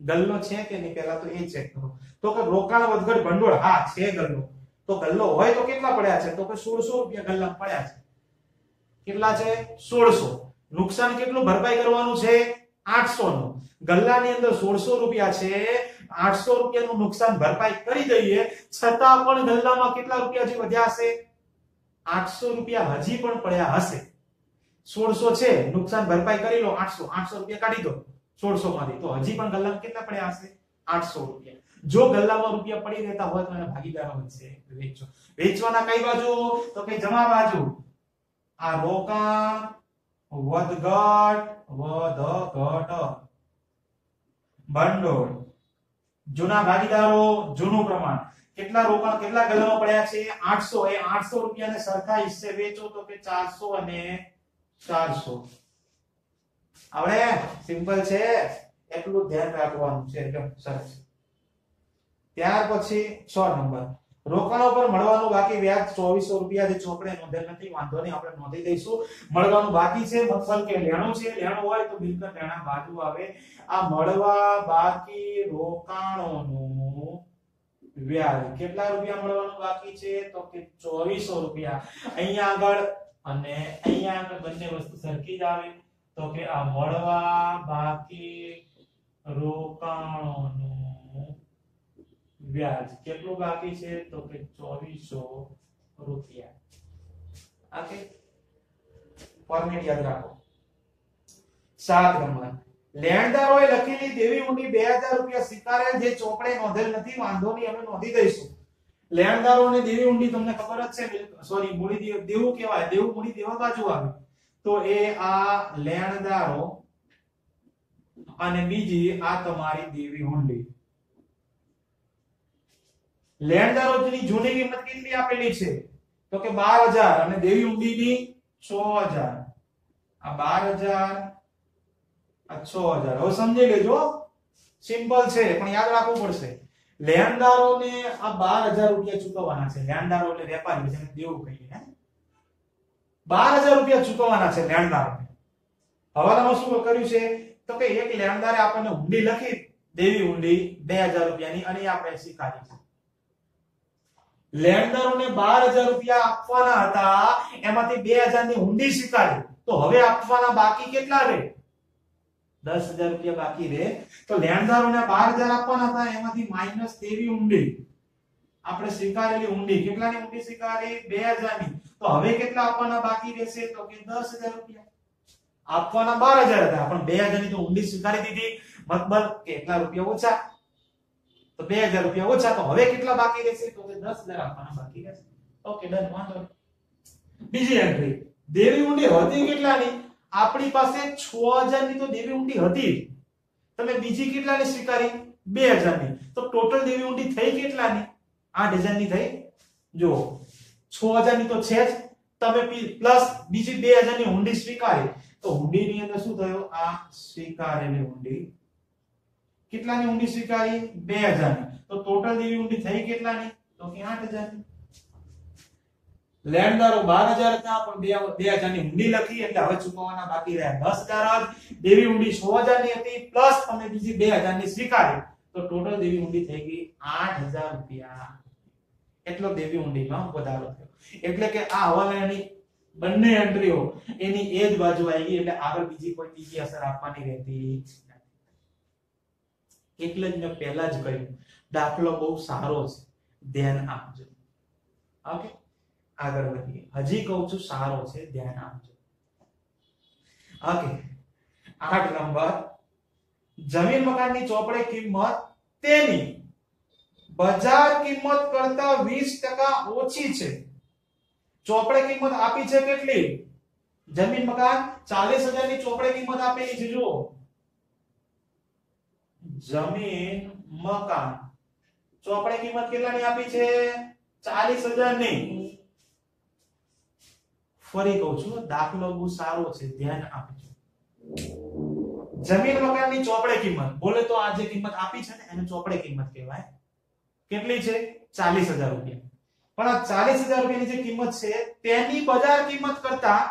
ગલ્લો છે કે નહીં પહેલા તો એ ચેક કરો. તો કે રોકાણ વધઘટ ભંડોળ, હા છે ગલ્લો. તો ગલ્લો હોય તો કેટલા પડ્યા છે? તો કે 1600 રૂપિયા ગલ્લા પડ્યા છે. કેટલા છે? 1600. નુકસાન કેટલું ભરપાઈ કરવાનું છે? 800 નું. ગલ્લાની અંદર 1600 રૂપિયા છે. 800 રૂપિયાનું નુકસાન ભરપાઈ કરી દઈએ છતાં પણ ગલ્લામાં કેટલા રૂપિયા જે વધ્યા હશે? 800 રૂપિયા હજી પણ પડ્યા હશે. 1600 છે, નુકસાન ભરપાઈ કરી લો 800 રૂપિયા કાઢી દો 1600 માંથી, તો હજી પણ ગલ્લામાં કેટલા પડ્યા હશે? 800 રૂપિયા. જો ગલ્લામાં રૂપિયા પડી રહેતા હોય તો એના ભાગીદારો વચ્ચે વેચો. વેચવાના કઈ બાજુ? તો કે જમા બાજુ. આ રોકાણ વધઘટ ભંડોળ. જૂના ભાગીદારો જૂનું પ્રમાણ. કેટલા રોકાણ કેટલા ગલ્લામાં પડ્યા છે? 800. એ 800 રૂપિયાને સરખા હિસ્સે વેચો તો કે 400 અને 400. આવડે? સિમ્પલ છે, એટલું ધ્યાન રાખવાનું છે. એકદમ સરસ. ત્યાર પછી 6 નંબર, રોકાણો પર મળવાનું બાકી વ્યાજ 2400 રૂપિયા. જે ચોપડે નોંધેલ નથી વાંધો નહીં, આપણે નોંધી દઈશું. મળવાનું બાકી છે મતલબ કે લેણું છે. લેણું હોય તો મિલકત લેણા બાજુ આવે. આ મળવા બાકી રોકાણોનું વ્યાજ કેટલા રૂપિયા મળવાનું બાકી છે? તો કે 2400 રૂપિયા. અહીંયા આગળ અને અહીંયા આગળ બંને વસ્તુ સરખી જ આવે. તો કે આ મળવા બાકી રોકાણોનું વ્યાજ કેટલું બાકી છે? તો કે 2400 રૂપિયા. ઓકે, ફોર્મેટ યાદ રાખો. 7 નંબર, લેણદારોએ લખેલી દેવી ઊંડી 2000 રૂપિયા સ્વીકારેલ. જે ચોપડે નોંધેલ નથી વાંધો નહીં, અમે નોંધી દઈશું. લેણદારોને દેવી ઊંડી તમને ખબર જ છે, સોરી મૂડી દેવું કહેવાય. દેવું મૂડી દેવા બાજુ આવે. તો એ આ લેણદારો અને બીજી આ તમારી દેવી ઊંડી. લેણદારોની જૂની કિંમત કેટલી આપેલી છે? તો કે 12000 અને દેવી ઊંડીની 6000. આ 12000 આ 6000. હવે સમજી લેજો, સિમ્પલ છે પણ યાદ રાખવું પડશે. લેણદારોને આ 12000 રૂપિયા ચૂકવવાના છે. લેણદારો એટલે વેપારી, જેને દેવું કહીએ હે. 12000 રૂપિયા ચૂકવવાના છે લેણદારોને. હવાલામાં શું કર્યું છે તો કે એક લેણદારે આપણને ઊંડી લખી, દેવી ઊંડી 2000 રૂપિયાની, અને આપણે સ્વીકારી છે. લેણદારોને 12000 રૂપિયા આપવાના હતા, એમાંથી 2000 ની ઊંડી સ્વીકારી. તો હવે આપવાના બાકી કેટલા રહે? 10000 રૂપિયા બાકી રહે. તો લેણદારોને 12000 આપવાના હતા, એમાંથી માઈનસ દેવી ઊંડી, આપણે સ્વીકારેલી ઊંડી. કેટલાની ઊંડી સ્વીકારી? 2000 ની. તો હવે કેટલા આપવાના બાકી રહેશે? તો કે 10000 રૂપિયા. આપવાના 12000 હતા, પણ 2000 ની તો ઊંડી સ્વીકારી દીધી, મતલબ કેટલા રૂપિયા ઓછા? તો 2000 રૂપિયા ઓછા. તો હવે કેટલા બાકી રહેશે? તો કે 10000 આપવાના બાકી રહેશે. ઓકે, ડન, વાંધો નહીં. બીજી એન્ટ્રી, દેવી ઊંડી હતી કેટલાની? આપણી પાસે 6000 ની તો દેવી ઊંડી હતી. તમે બીજી કેટલાની સ્વીકારી? 2000 ની. તો ટોટલ દેવી ઊંડી થઈ કેટલાની? 8000 ની થઈ. જો 6000 ની તો છે જ, તમે પ્લસ બીજી 2000 ની ઊંડી સ્વીકારી. તો ઊંડી ની અંદર શું થયો? આ સ્વીકારેલી ઊંડી. કેટલાની ઊંડી સ્વીકારી? 2000 ની. તો ટોટલ દેવી ઊંડી થઈ કેટલાની? તો કે 8000 ની. લેણદારો 12000 હતા, પણ 2000 ની ઊંડી લખી, એટલે હવે ચૂકવવાના બાકી રહ્યા 10000 જ. દેવી ઊંડી 6000 ની હતી, પ્લસ તમે બીજી 2000 ની સ્વીકારી. તો ટોટલ દેવી ઊંડી થઈ ગઈ 8000 રૂપિયા. એટલો દેવી ઊંડીમાં વધારો થયો. એટલે કે આ હવાલાની બંને એન્ટ્રીઓ એની એ જ બાજુ આવી ગઈ, એટલે આગળ બીજી કોઈ બીજી અસર આપવાની રહેતી નથી. એટલે જ મેં પહેલા જ કહ્યું, દાખલો બહુ સારો છે, ધ્યાન આપજો. ઓકે, આગળ વધીએ. હજી કહું છું સારો છે, ધ્યાન આપજો. ઓકે, 8 નંબર, જમીન મકાનની ચોપડે કિંમત તેની બજાર કિંમત કરતા 20% ઓછી છે. ચોપડે કિંમત આપી છે કેટલી? જમીન મકાન 40000 ની ચોપડે કિંમત આપેલી છે. જુઓ, જમીન મકાન ચોપડે કિંમત કેટલાની આપી છે? 40000 ની. ફરી કહું છું, દાખલો બહુ સારો છે, ધ્યાન આપજો. જમીન મકાનની ચોપડે કિંમત બોલે તો આ જે કિંમત આપી છે ને એને ચોપડે કિંમત કહેવાય. કેટલી છે? 40000 રૂપિયા. પણ આ 40000 રૂપિયાની જે કિંમત છે તેની બજાર કિંમત કરતા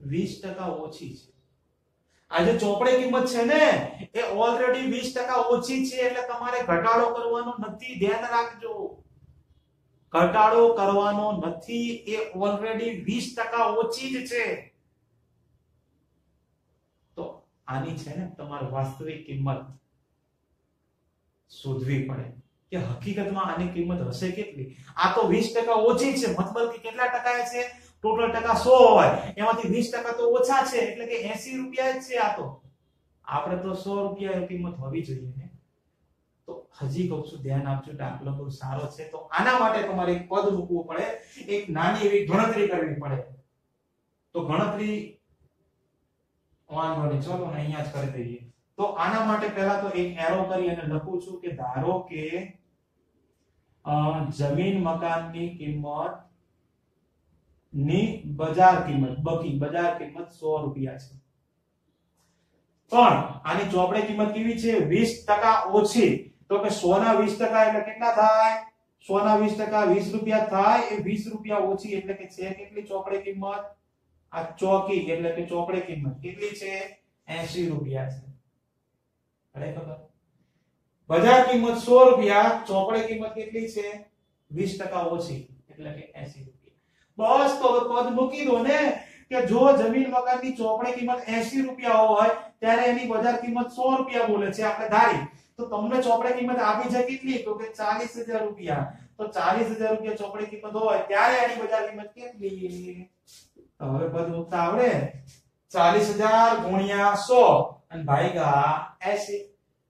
20% ઓછી છે. આ જે ચોપડે કિંમત છે ને એ ઓલરેડી 20% ઓછી છે, એટલે તમારે ઘટાડો કરવાનો નથી, ધ્યાન રાખજો. ઘટાડો કરવાનો નથી, એ ઓલરેડી 20% ઓછી જ છે. તો આની છે ને તમારે વાસ્તવિક કિંમત શોધવી પડે કે હકીકતમાં આની કિંમત હશે કેટલી. આ તો 20% ઓછી છે, મતલબ કે કેટલા ટકા છે? ટોટલ ટકા 100 હોય, એમાંથી 20% તો ઓછા છે, એટલે કે 80 રૂપિયા જ છે. આ તો આપણે તો 100 રૂપિયા કિંમત હોવી જોઈએ ને. તો હજી કહું છું, ધ્યાન આપજો, દાખલો બહુ સારો છે. તો આના માટે તમારે એક પદ મૂકવું પડે, એક નાની એવી ગણતરી કરવી પડે. તો ગણતરી વાંધો નહીં, ચલો અહીંયા જ કરી દઈએ. તો આના માટે પહેલા તો એક એરો કરી અને લખું છું કે ધારો કે જમીન મકાનની કિંમત ની બજાર કિંમત બજાર કિંમત 100 રૂપિયા છે, પણ આની ચોપડે કિંમત કેવી છે? 20% ઓછી. તો કે 100 ના 20% એટલે કેટલા થાય? 100 ના 20% 20 રૂપિયા થાય. એ 20 રૂપિયા ઓછી એટલે કે છે કેટલી ચોપડે કિંમત? આ ચોકી એટલે કે ચોપડે કિંમત કેટલી છે? 80 રૂપિયા છે. ખબર? બજાર કિંમત 100 રૂપિયા, ચોપડે કિંમત કેટલી છે? 20% ઓછી એટલે કે 80 રૂપિયા. બસ, તો પદ મૂકી દો ને કે જો જમીન મકાનની ચોપડે કિંમત 80 રૂપિયા હોય ત્યારે એની બજાર કિંમત 100 રૂપિયા બોલે છે, આપણે ધારી. તો તમને ચોપડે કિંમત આપી છે કેટલી? તો કે 40000 રૂપિયા. તો 40000 રૂપિયા ચોપડે કિંમત હોય ત્યારે એની બજાર કિંમત કેટલી? તો હવે પદ મૂકતા આવડે. 40000 ગુણ્યા 100 અને ભાગ્યા 80.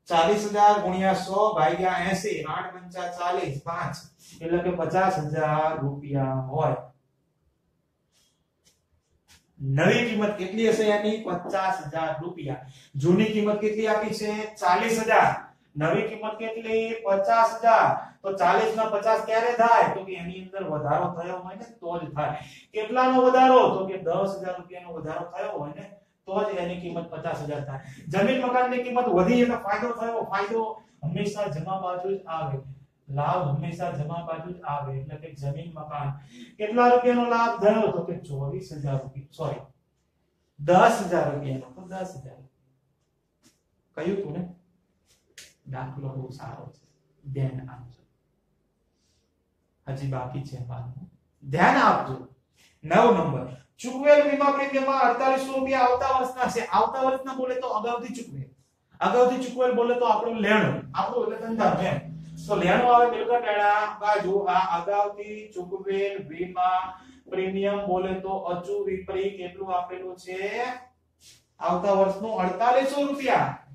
40000 ગુણ્યા 100 ભાગ્યા 80, 8 પંચા 40, 5 એટલે કે 50000 રૂપિયા હોય. નવી કિંમત કેટલી હશે એની? 50000 રૂપિયા. જૂની કિંમત કેટલી આપી છે? 40000. નવી કિંમત કેટલી 50,000 તો 40 ના 50 ક્યારે થાય તો કે એની અંદર વધારો થયો હોય ને તો જ થાય કેટલાનો વધારો તો કે 10,000 રૂપિયાનો વધારો થયો હોય ને તો જ એની કિંમત 50,000 થાય જમીન મકાનની કિંમત વધી એટલે ફાયદો થયો ફાયદો હંમેશા જમા બાજુ જ આવે લાભ હંમેશા જમા બાજુ જ આવે એટલે કે જમીન મકાન કેટલા રૂપિયાનો લાભ થયો તો કે 24,000 રૂપિયા સોરી 10,000 રૂપિયાનો તો 10,000 કયું તું ને દાખલો બહુ સારો છે ધ્યાન આપજો હજી બાકી છે ધ્યાન આપજો 9 નંબર ચૂકવેલ વીમા પ્રીમિયમમાં 4800 રૂપિયા આવતા વર્ષના છે આવતા વર્ષના બોલે તો અગાઉથી ચૂકવેલ બોલે તો આપણું લેણું આપણું એટલે ધંધા એમ તો લેણું આવે મિલકત લેણા બાજુ આ અગાઉથી ચૂકવેલ વીમા પ્રીમિયમ બોલે તો અચુ વિપરી કેટલું આપેલું છે આવતા વર્ષનું 4800 રૂપિયા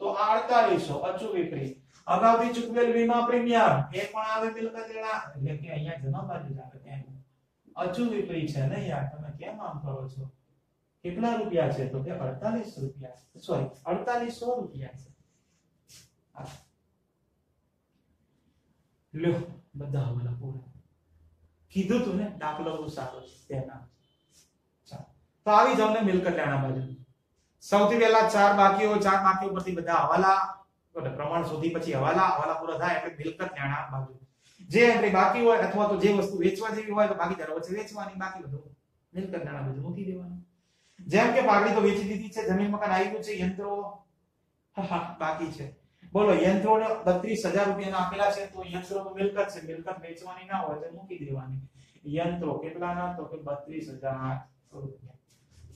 તો આ 4800 અચુ વિપરી અગાઉથી ચૂકવેલ વીમા પ્રીમિયમ એ પણ આવે મિલકત લેણા એટલે કે અહીંયા જમા બાજુ જ આવે એમ અચુ વિપરી છે ને યાર તમે કેમ આમ કરો છો કેટલા રૂપિયા છે તો કે 4800 રૂપિયા સોરી 4800 રૂપિયા છે લ્યો બધા હવાલા પૂરા કીધું તું ને દાખલો બહુ સારો છે તેના ચાલો તો આવી જાવ ને મિલકત લેણા બાજુ સૌથી પહેલા ચાર બાકીઓ પરથી બધા હવાલા પ્રમાણ શોધી પછી હવાલા પૂરા થાય એટલે મિલકત લેણા બાજુ જે એન્ટ્રી બાકી હોય અથવા તો જે વસ્તુ વેચવા જેવી હોય તો બાકીદારો વચ્ચે વેચવાની બાકી બધું મિલકત લેણા બાજુ મૂકી દેવાનું જેમ કે પાઘડી તો વેચી દીધી છે જમીન મકાન આવી ગયું છે યંત્રો બાકી છે બોલો યંત્રોને 32,000 રૂપિયાના આપેલા છે તો યંત્રોની મિલકત છે મિલકત વેચવાની ના હોય તો મૂકી દેવાની યંત્રો કેટલાના તો કે 32,000 રૂપિયા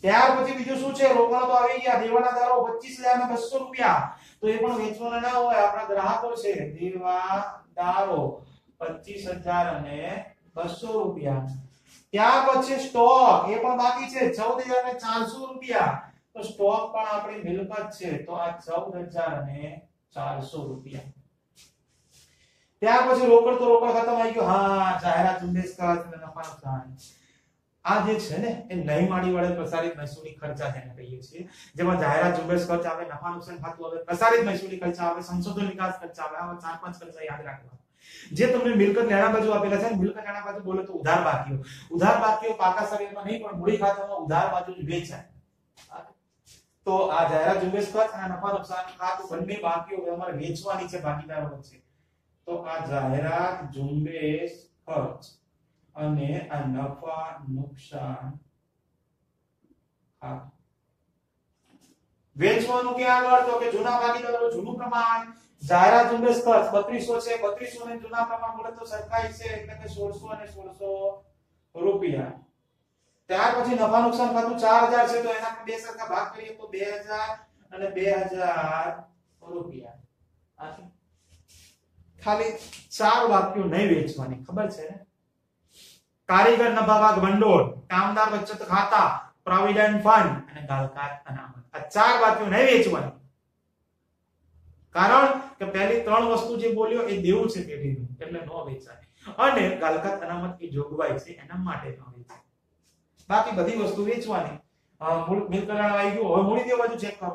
ત્યાર પછી બીજું શું છે રોકડા તો આવી ગયા દેવાના દારો 25,200 રૂપિયા તો એ પણ વેચવાના ના હોય આપણા ગ્રાહકો છે દેવાદારો 25,200 રૂપિયા ત્યાર પછી સ્ટોક એ પણ બાકી છે 14,400 રૂપિયા તો સ્ટોક પણ આપણી મિલકત છે તો આ 14,400 રૂપિયા ત્યાર પછી રોકડ તો રોકડ ખતમ આવી ગયો હા જાહેરાત ઝુંબેશ ખર્ચ અને નફા નુકસાન આ જે છે ને એ નહીં માડી વાળે પ્રસારિત મહેસૂલી ખર્ચા જેને કહીએ છીએ જેમાં જાહેરાત ઝુંબેશ ખર્ચ આવે નફા નુકસાન ખાતું આવે પ્રસારિત મહેસૂલી ખર્ચા આવે સંશોધન વિકાસ ખર્ચા આવે આવા 4-5 ખર્ચા યાદ રાખવા જે તમને મિલકત લેણા બાજુ આપેલા છે મિલકત લેણા બાજુ બોલે તો ઉધાર બાકીઓ પાકા શરીરમાં નહીં પણ મૂડી ખાતામાં ઉધાર બાજુ જ વેચાય તો આ જાહેરાત ઝુંબેશ ખર્ચ અને નફા નુકસાન ખાતું બંને બાકીઓ અમારે વેચવાની છે બાકીદારો વચ્ચે તો આ જાહેરાત ઝુંબેશ ખર્ચ અને આ નફા નુકસાન ખાતું વેચવાનું ક્યાં આગળ તો કે જૂના ભાગીદારો જૂનું પ્રમાણ જાહેરાત ઝુંબેશ ખર્ચ 3200 છે 3200 ને જૂના પ્રમાણ બોલે તો સરખાઈ છે એટલે કે 1600 અને 1600 રૂપિયા ત્યાર પછી નફા નુકસાન ખાતું 4000 છે તો એના બે સરખા ભાગ કરીએ તો 2000 અને 2000 રૂપિયા ખાલી ચાર વાક્યો નહીં વેચવાની ખબર છે ને કારીગર નફા ભાગ ભંડોળ કામદાર બચત ખાતા પ્રોવિડન્ટ ફંડ અને ગાલકાત અનામત આ ચાર વાક્યો નહીં વેચવાની કારણ કે પહેલી ત્રણ વસ્તુ જે બોલ્યો એ દેવું છે પેઢીનું એટલે નો વેચાય અને ગાલકાત અનામત એ જોગવાઈ છે એના માટે નો વેચાય બાકી બધી વસ્તુ વેચવાની મિલકત લેણા આવી ગયું હવે મૂડી દેવા બાજુ ચેક કરો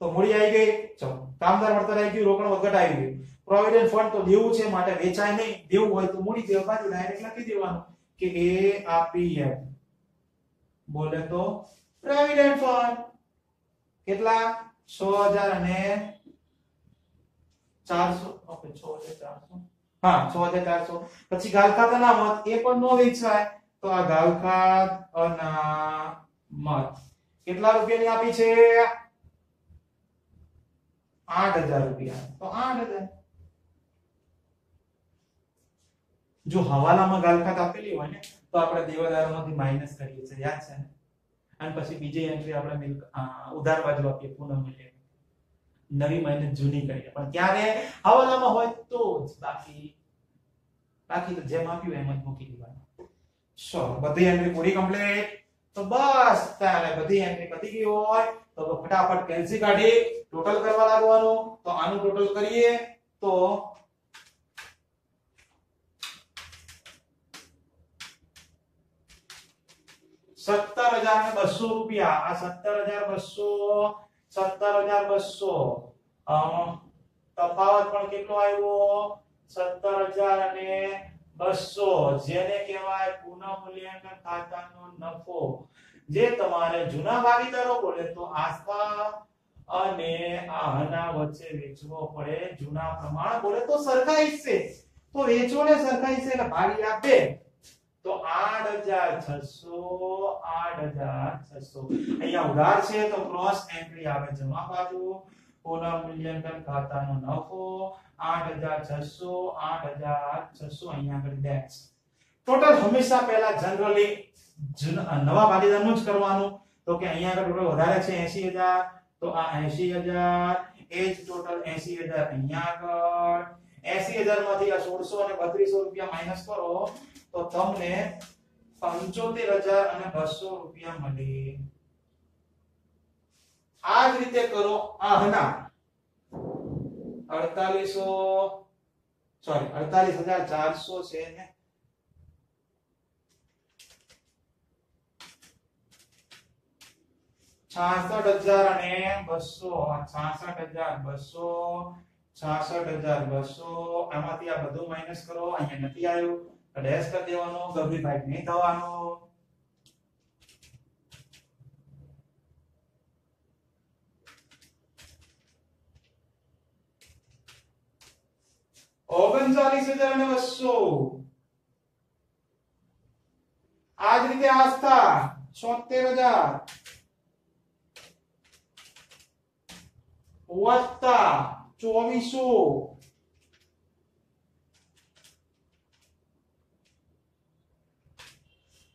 તો મૂડી આવી ગઈ ચલો કામદાર વળતર આવી ગયું રોકડ વગટ આવી ગયું પ્રોવિડન્ટ ફંડ તો દેવું છે માટે વેચાય નહીં દેવું હોય તો મૂડી દેવા બાજુ ડાયરેક્ટ લખી દેવાનું કે એ આપીએફ બોલે તો પ્રોવિડન્ટ ફંડ કેટલા 6000 અને 400 ઓકે 6400 હા 6400 પછી ગાલખાત અનામત એ પણ નો વેચાય તો આ ગાલખાત અનામત કેટલા રૂપિયાની આપી છે 8000 રૂપિયા તો 8000 જો હવાલામાં ગાલખાત આપેલી હોય ને તો આપણે દેવાદારોમાંથી માઈનસ કરીએ છીએ યાદ છે ને અને પછી બીજી એન્ટ્રી આપણે ઉધાર બાજુ આપીએ પૂર્ણ મૂલ્ય નવી માઇનસ જૂની કરીએ પણ ક્યારે હવાલામાં હોય તો જ બાકી તો જેમ આપ્યું એમ જ મૂકી દેવાનું સો બધી એન્ટ્રી પૂરી કમ્પ્લીટ તો બસ તારે બધી એન્ટ્રી પતી ગઈ હોય તો ફટાફટ કેલ્સી કાઢી ટોટલ કરવા લાગવાનું તો આનું ટોટલ કરીએ તો 17,200 રૂપિયા આ 17,200 તફાવત પણ કેટલો આવ્યો 17,200 જેને કહેવાય પુનઃમૂલ્યાંકન ખાતાનો નફો જે તમારે જૂના ભાગીદારો બોલે તો આસ્થા અને આના વચ્ચે વેચવો પડે જૂના પ્રમાણ બોલે તો સરખા હિસ્સે તો વેચો ને સરખા હિસ્સે એટલે ભાગી આપે તો 8,600 અહીંયા ઉધાર છે તો ક્રોસ એન્ટ્રી આવે જમા બાજુ પુનઃમૂલ્યાંકન ખાતાનો નફો 8,600 અહીંયા આગળ ડેક્સ ટોટલ હંમેશા પહેલા જનરલી નવા ભાગીદારનું જ કરવાનું તો કે અહીંયા આગળ ટોટલ વધારે છે 80,000 તો આ 80,000 એ જ ટોટલ 80,000 અહીંયા આગળ 80,000 માંથી આ 1600 અને 3200 રૂપિયા માઈનસ કરો તો તમને 75,200 રૂપિયા મળે આ જ રીતે કરો આ હના 48,400 છે ને 66,200 આમાંથી આ બધું માઈનસ કરો અહીંયા નથી આવ્યું ડેશ કરી દેવાનો ગભરીભાઈ નહીં થવાનો 39,200 આ જ રીતે આસ્થા 76,000 વત્તા 2400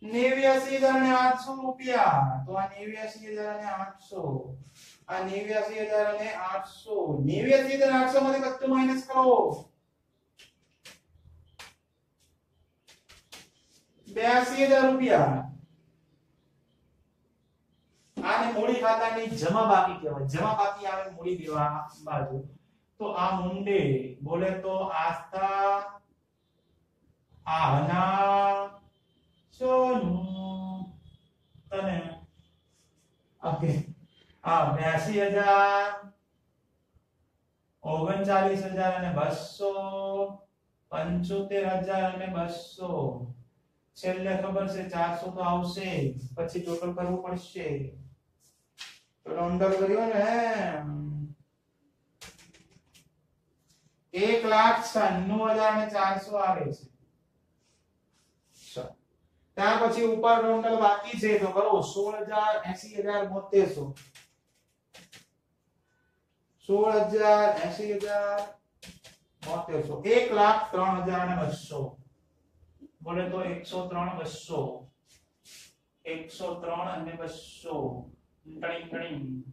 89,800 રૂપિયા તો આ 89,800 આ 89,800 89,800 માંથી બધું માઈનસ કરો 82,000 રૂપિયા આને મૂડી ખાતાની જમા બાકી કહેવાય જમા બાકી આવે મૂડી દેવા બાજુ તો આ મુંડે બોલે તો આસ્થા આના સોનું તને ઓકે આ 82,000 39,200 75,200 છેલ્લે ખબર છે 400 તો આવશે પછી ટોટલ કરવું પડશે તો અંડર કર્યો ને 1,96,400 આવે છે ત્યાર પછી ઉપર ટોટલ બાકી છે તો કરો 16,80,000 7200 1,03,200 બોલે તો 103,200 ટણી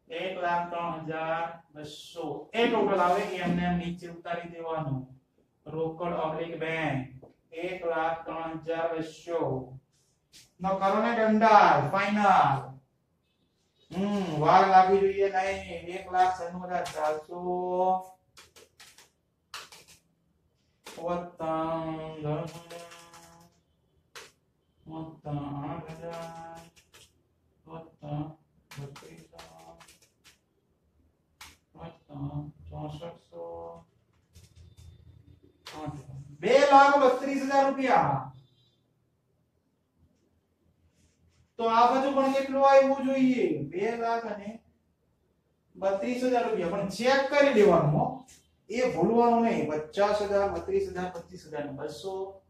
1,03,200 એ ટોટલ આવે કે એમને નીચે ઉતારી દેવાનું રોકડ ઓબ્લિક બેંક 1,03,200 નો કરો ને દંડાલ ફાઇનલ વાર લાગી જોઈએ નહીં 1,96,400 2,32,000 રૂપિયા તો આ બાજુ પણ કેટલું આવવું જોઈએ 2,32,000 રૂપિયા પણ ચેક કરી લેવાનું હો એ ભૂલવાનું નહીં 50,000 32,000 25,200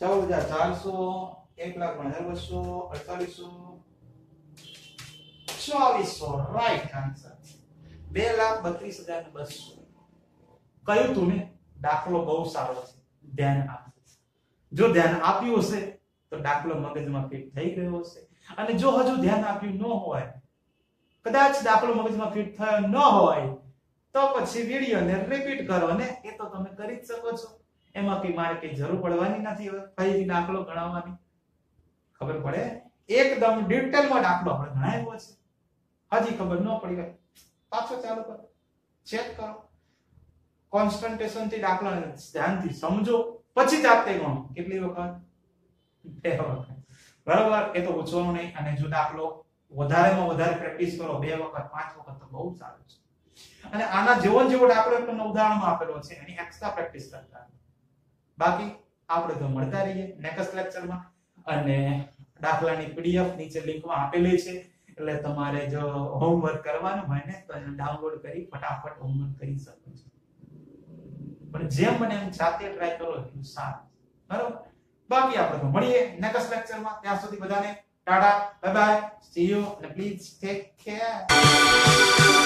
14,400 1,02,200 48,00 રાઈટ આન્સર 2,32,200 કયું તું ને દાખલો બહુ સારો છે ધ્યાન આપજો જો ધ્યાન આપ્યું હશે તો દાખલો મગજમાં ફિટ થઈ ગયો હશે અને જો હજુ ધ્યાન આપ્યું ન હોય કદાચ દાખલો મગજમાં ફિટ થયો ન હોય તો પછી વિડિયોને રિપીટ કરો ને એ તો તમે કરી જ શકો છો એમાં કઈ મારે કઈ જરૂર પડવાની નથી હવે ફરીથી દાખલો ગણાવવાની ખબર પડે એકદમ ડિટેલમાં દાખલો આપણે ગણાવ્યો છે હજી ખબર ન પડી હોય પાછો ચાલુ કરો ચેક કરો કોન્સ્ટન્ટેશન થી દાખલા ધ્યાનથી સમજો પછી જાતે ગણો કેટલી વખત 2 વખત બરાબર એ તો પૂછવાનું નહીં અને જો દાખલો વધારેમાં વધારે પ્રેક્ટિસ કરો 2 વખત 5 વખત તો બહુ સારું છે અને આના જેવો દાખલો તમને ઉદાહરણમાં આપેલો છે એની એક્સ્ટ્રા પ્રેક્ટિસ કરતા. બાકી આપણે તો મળતા રહીએ નેક્સ્ટ લેક્ચરમાં. અને દાખલાની પીડીએફ નીચે લિંકમાં આપેલી છે, એટલે તમારે જો હોમવર્ક કરવાનું હોય ને તો એને ડાઉનલોડ કરી ફટાફટ હોમવર્ક કરી શકો છો. પણ જેમ બને એમ જાતે ટ્રાય કરો એટલું સારું. બરોબર. બાકી આપણે તો મળીએ નેક્સ્ટ લેક્ચરમાં. ત્યાં સુધી બધાને Tata, bye bye, C you, અને પ્લીઝ ટેક કેર.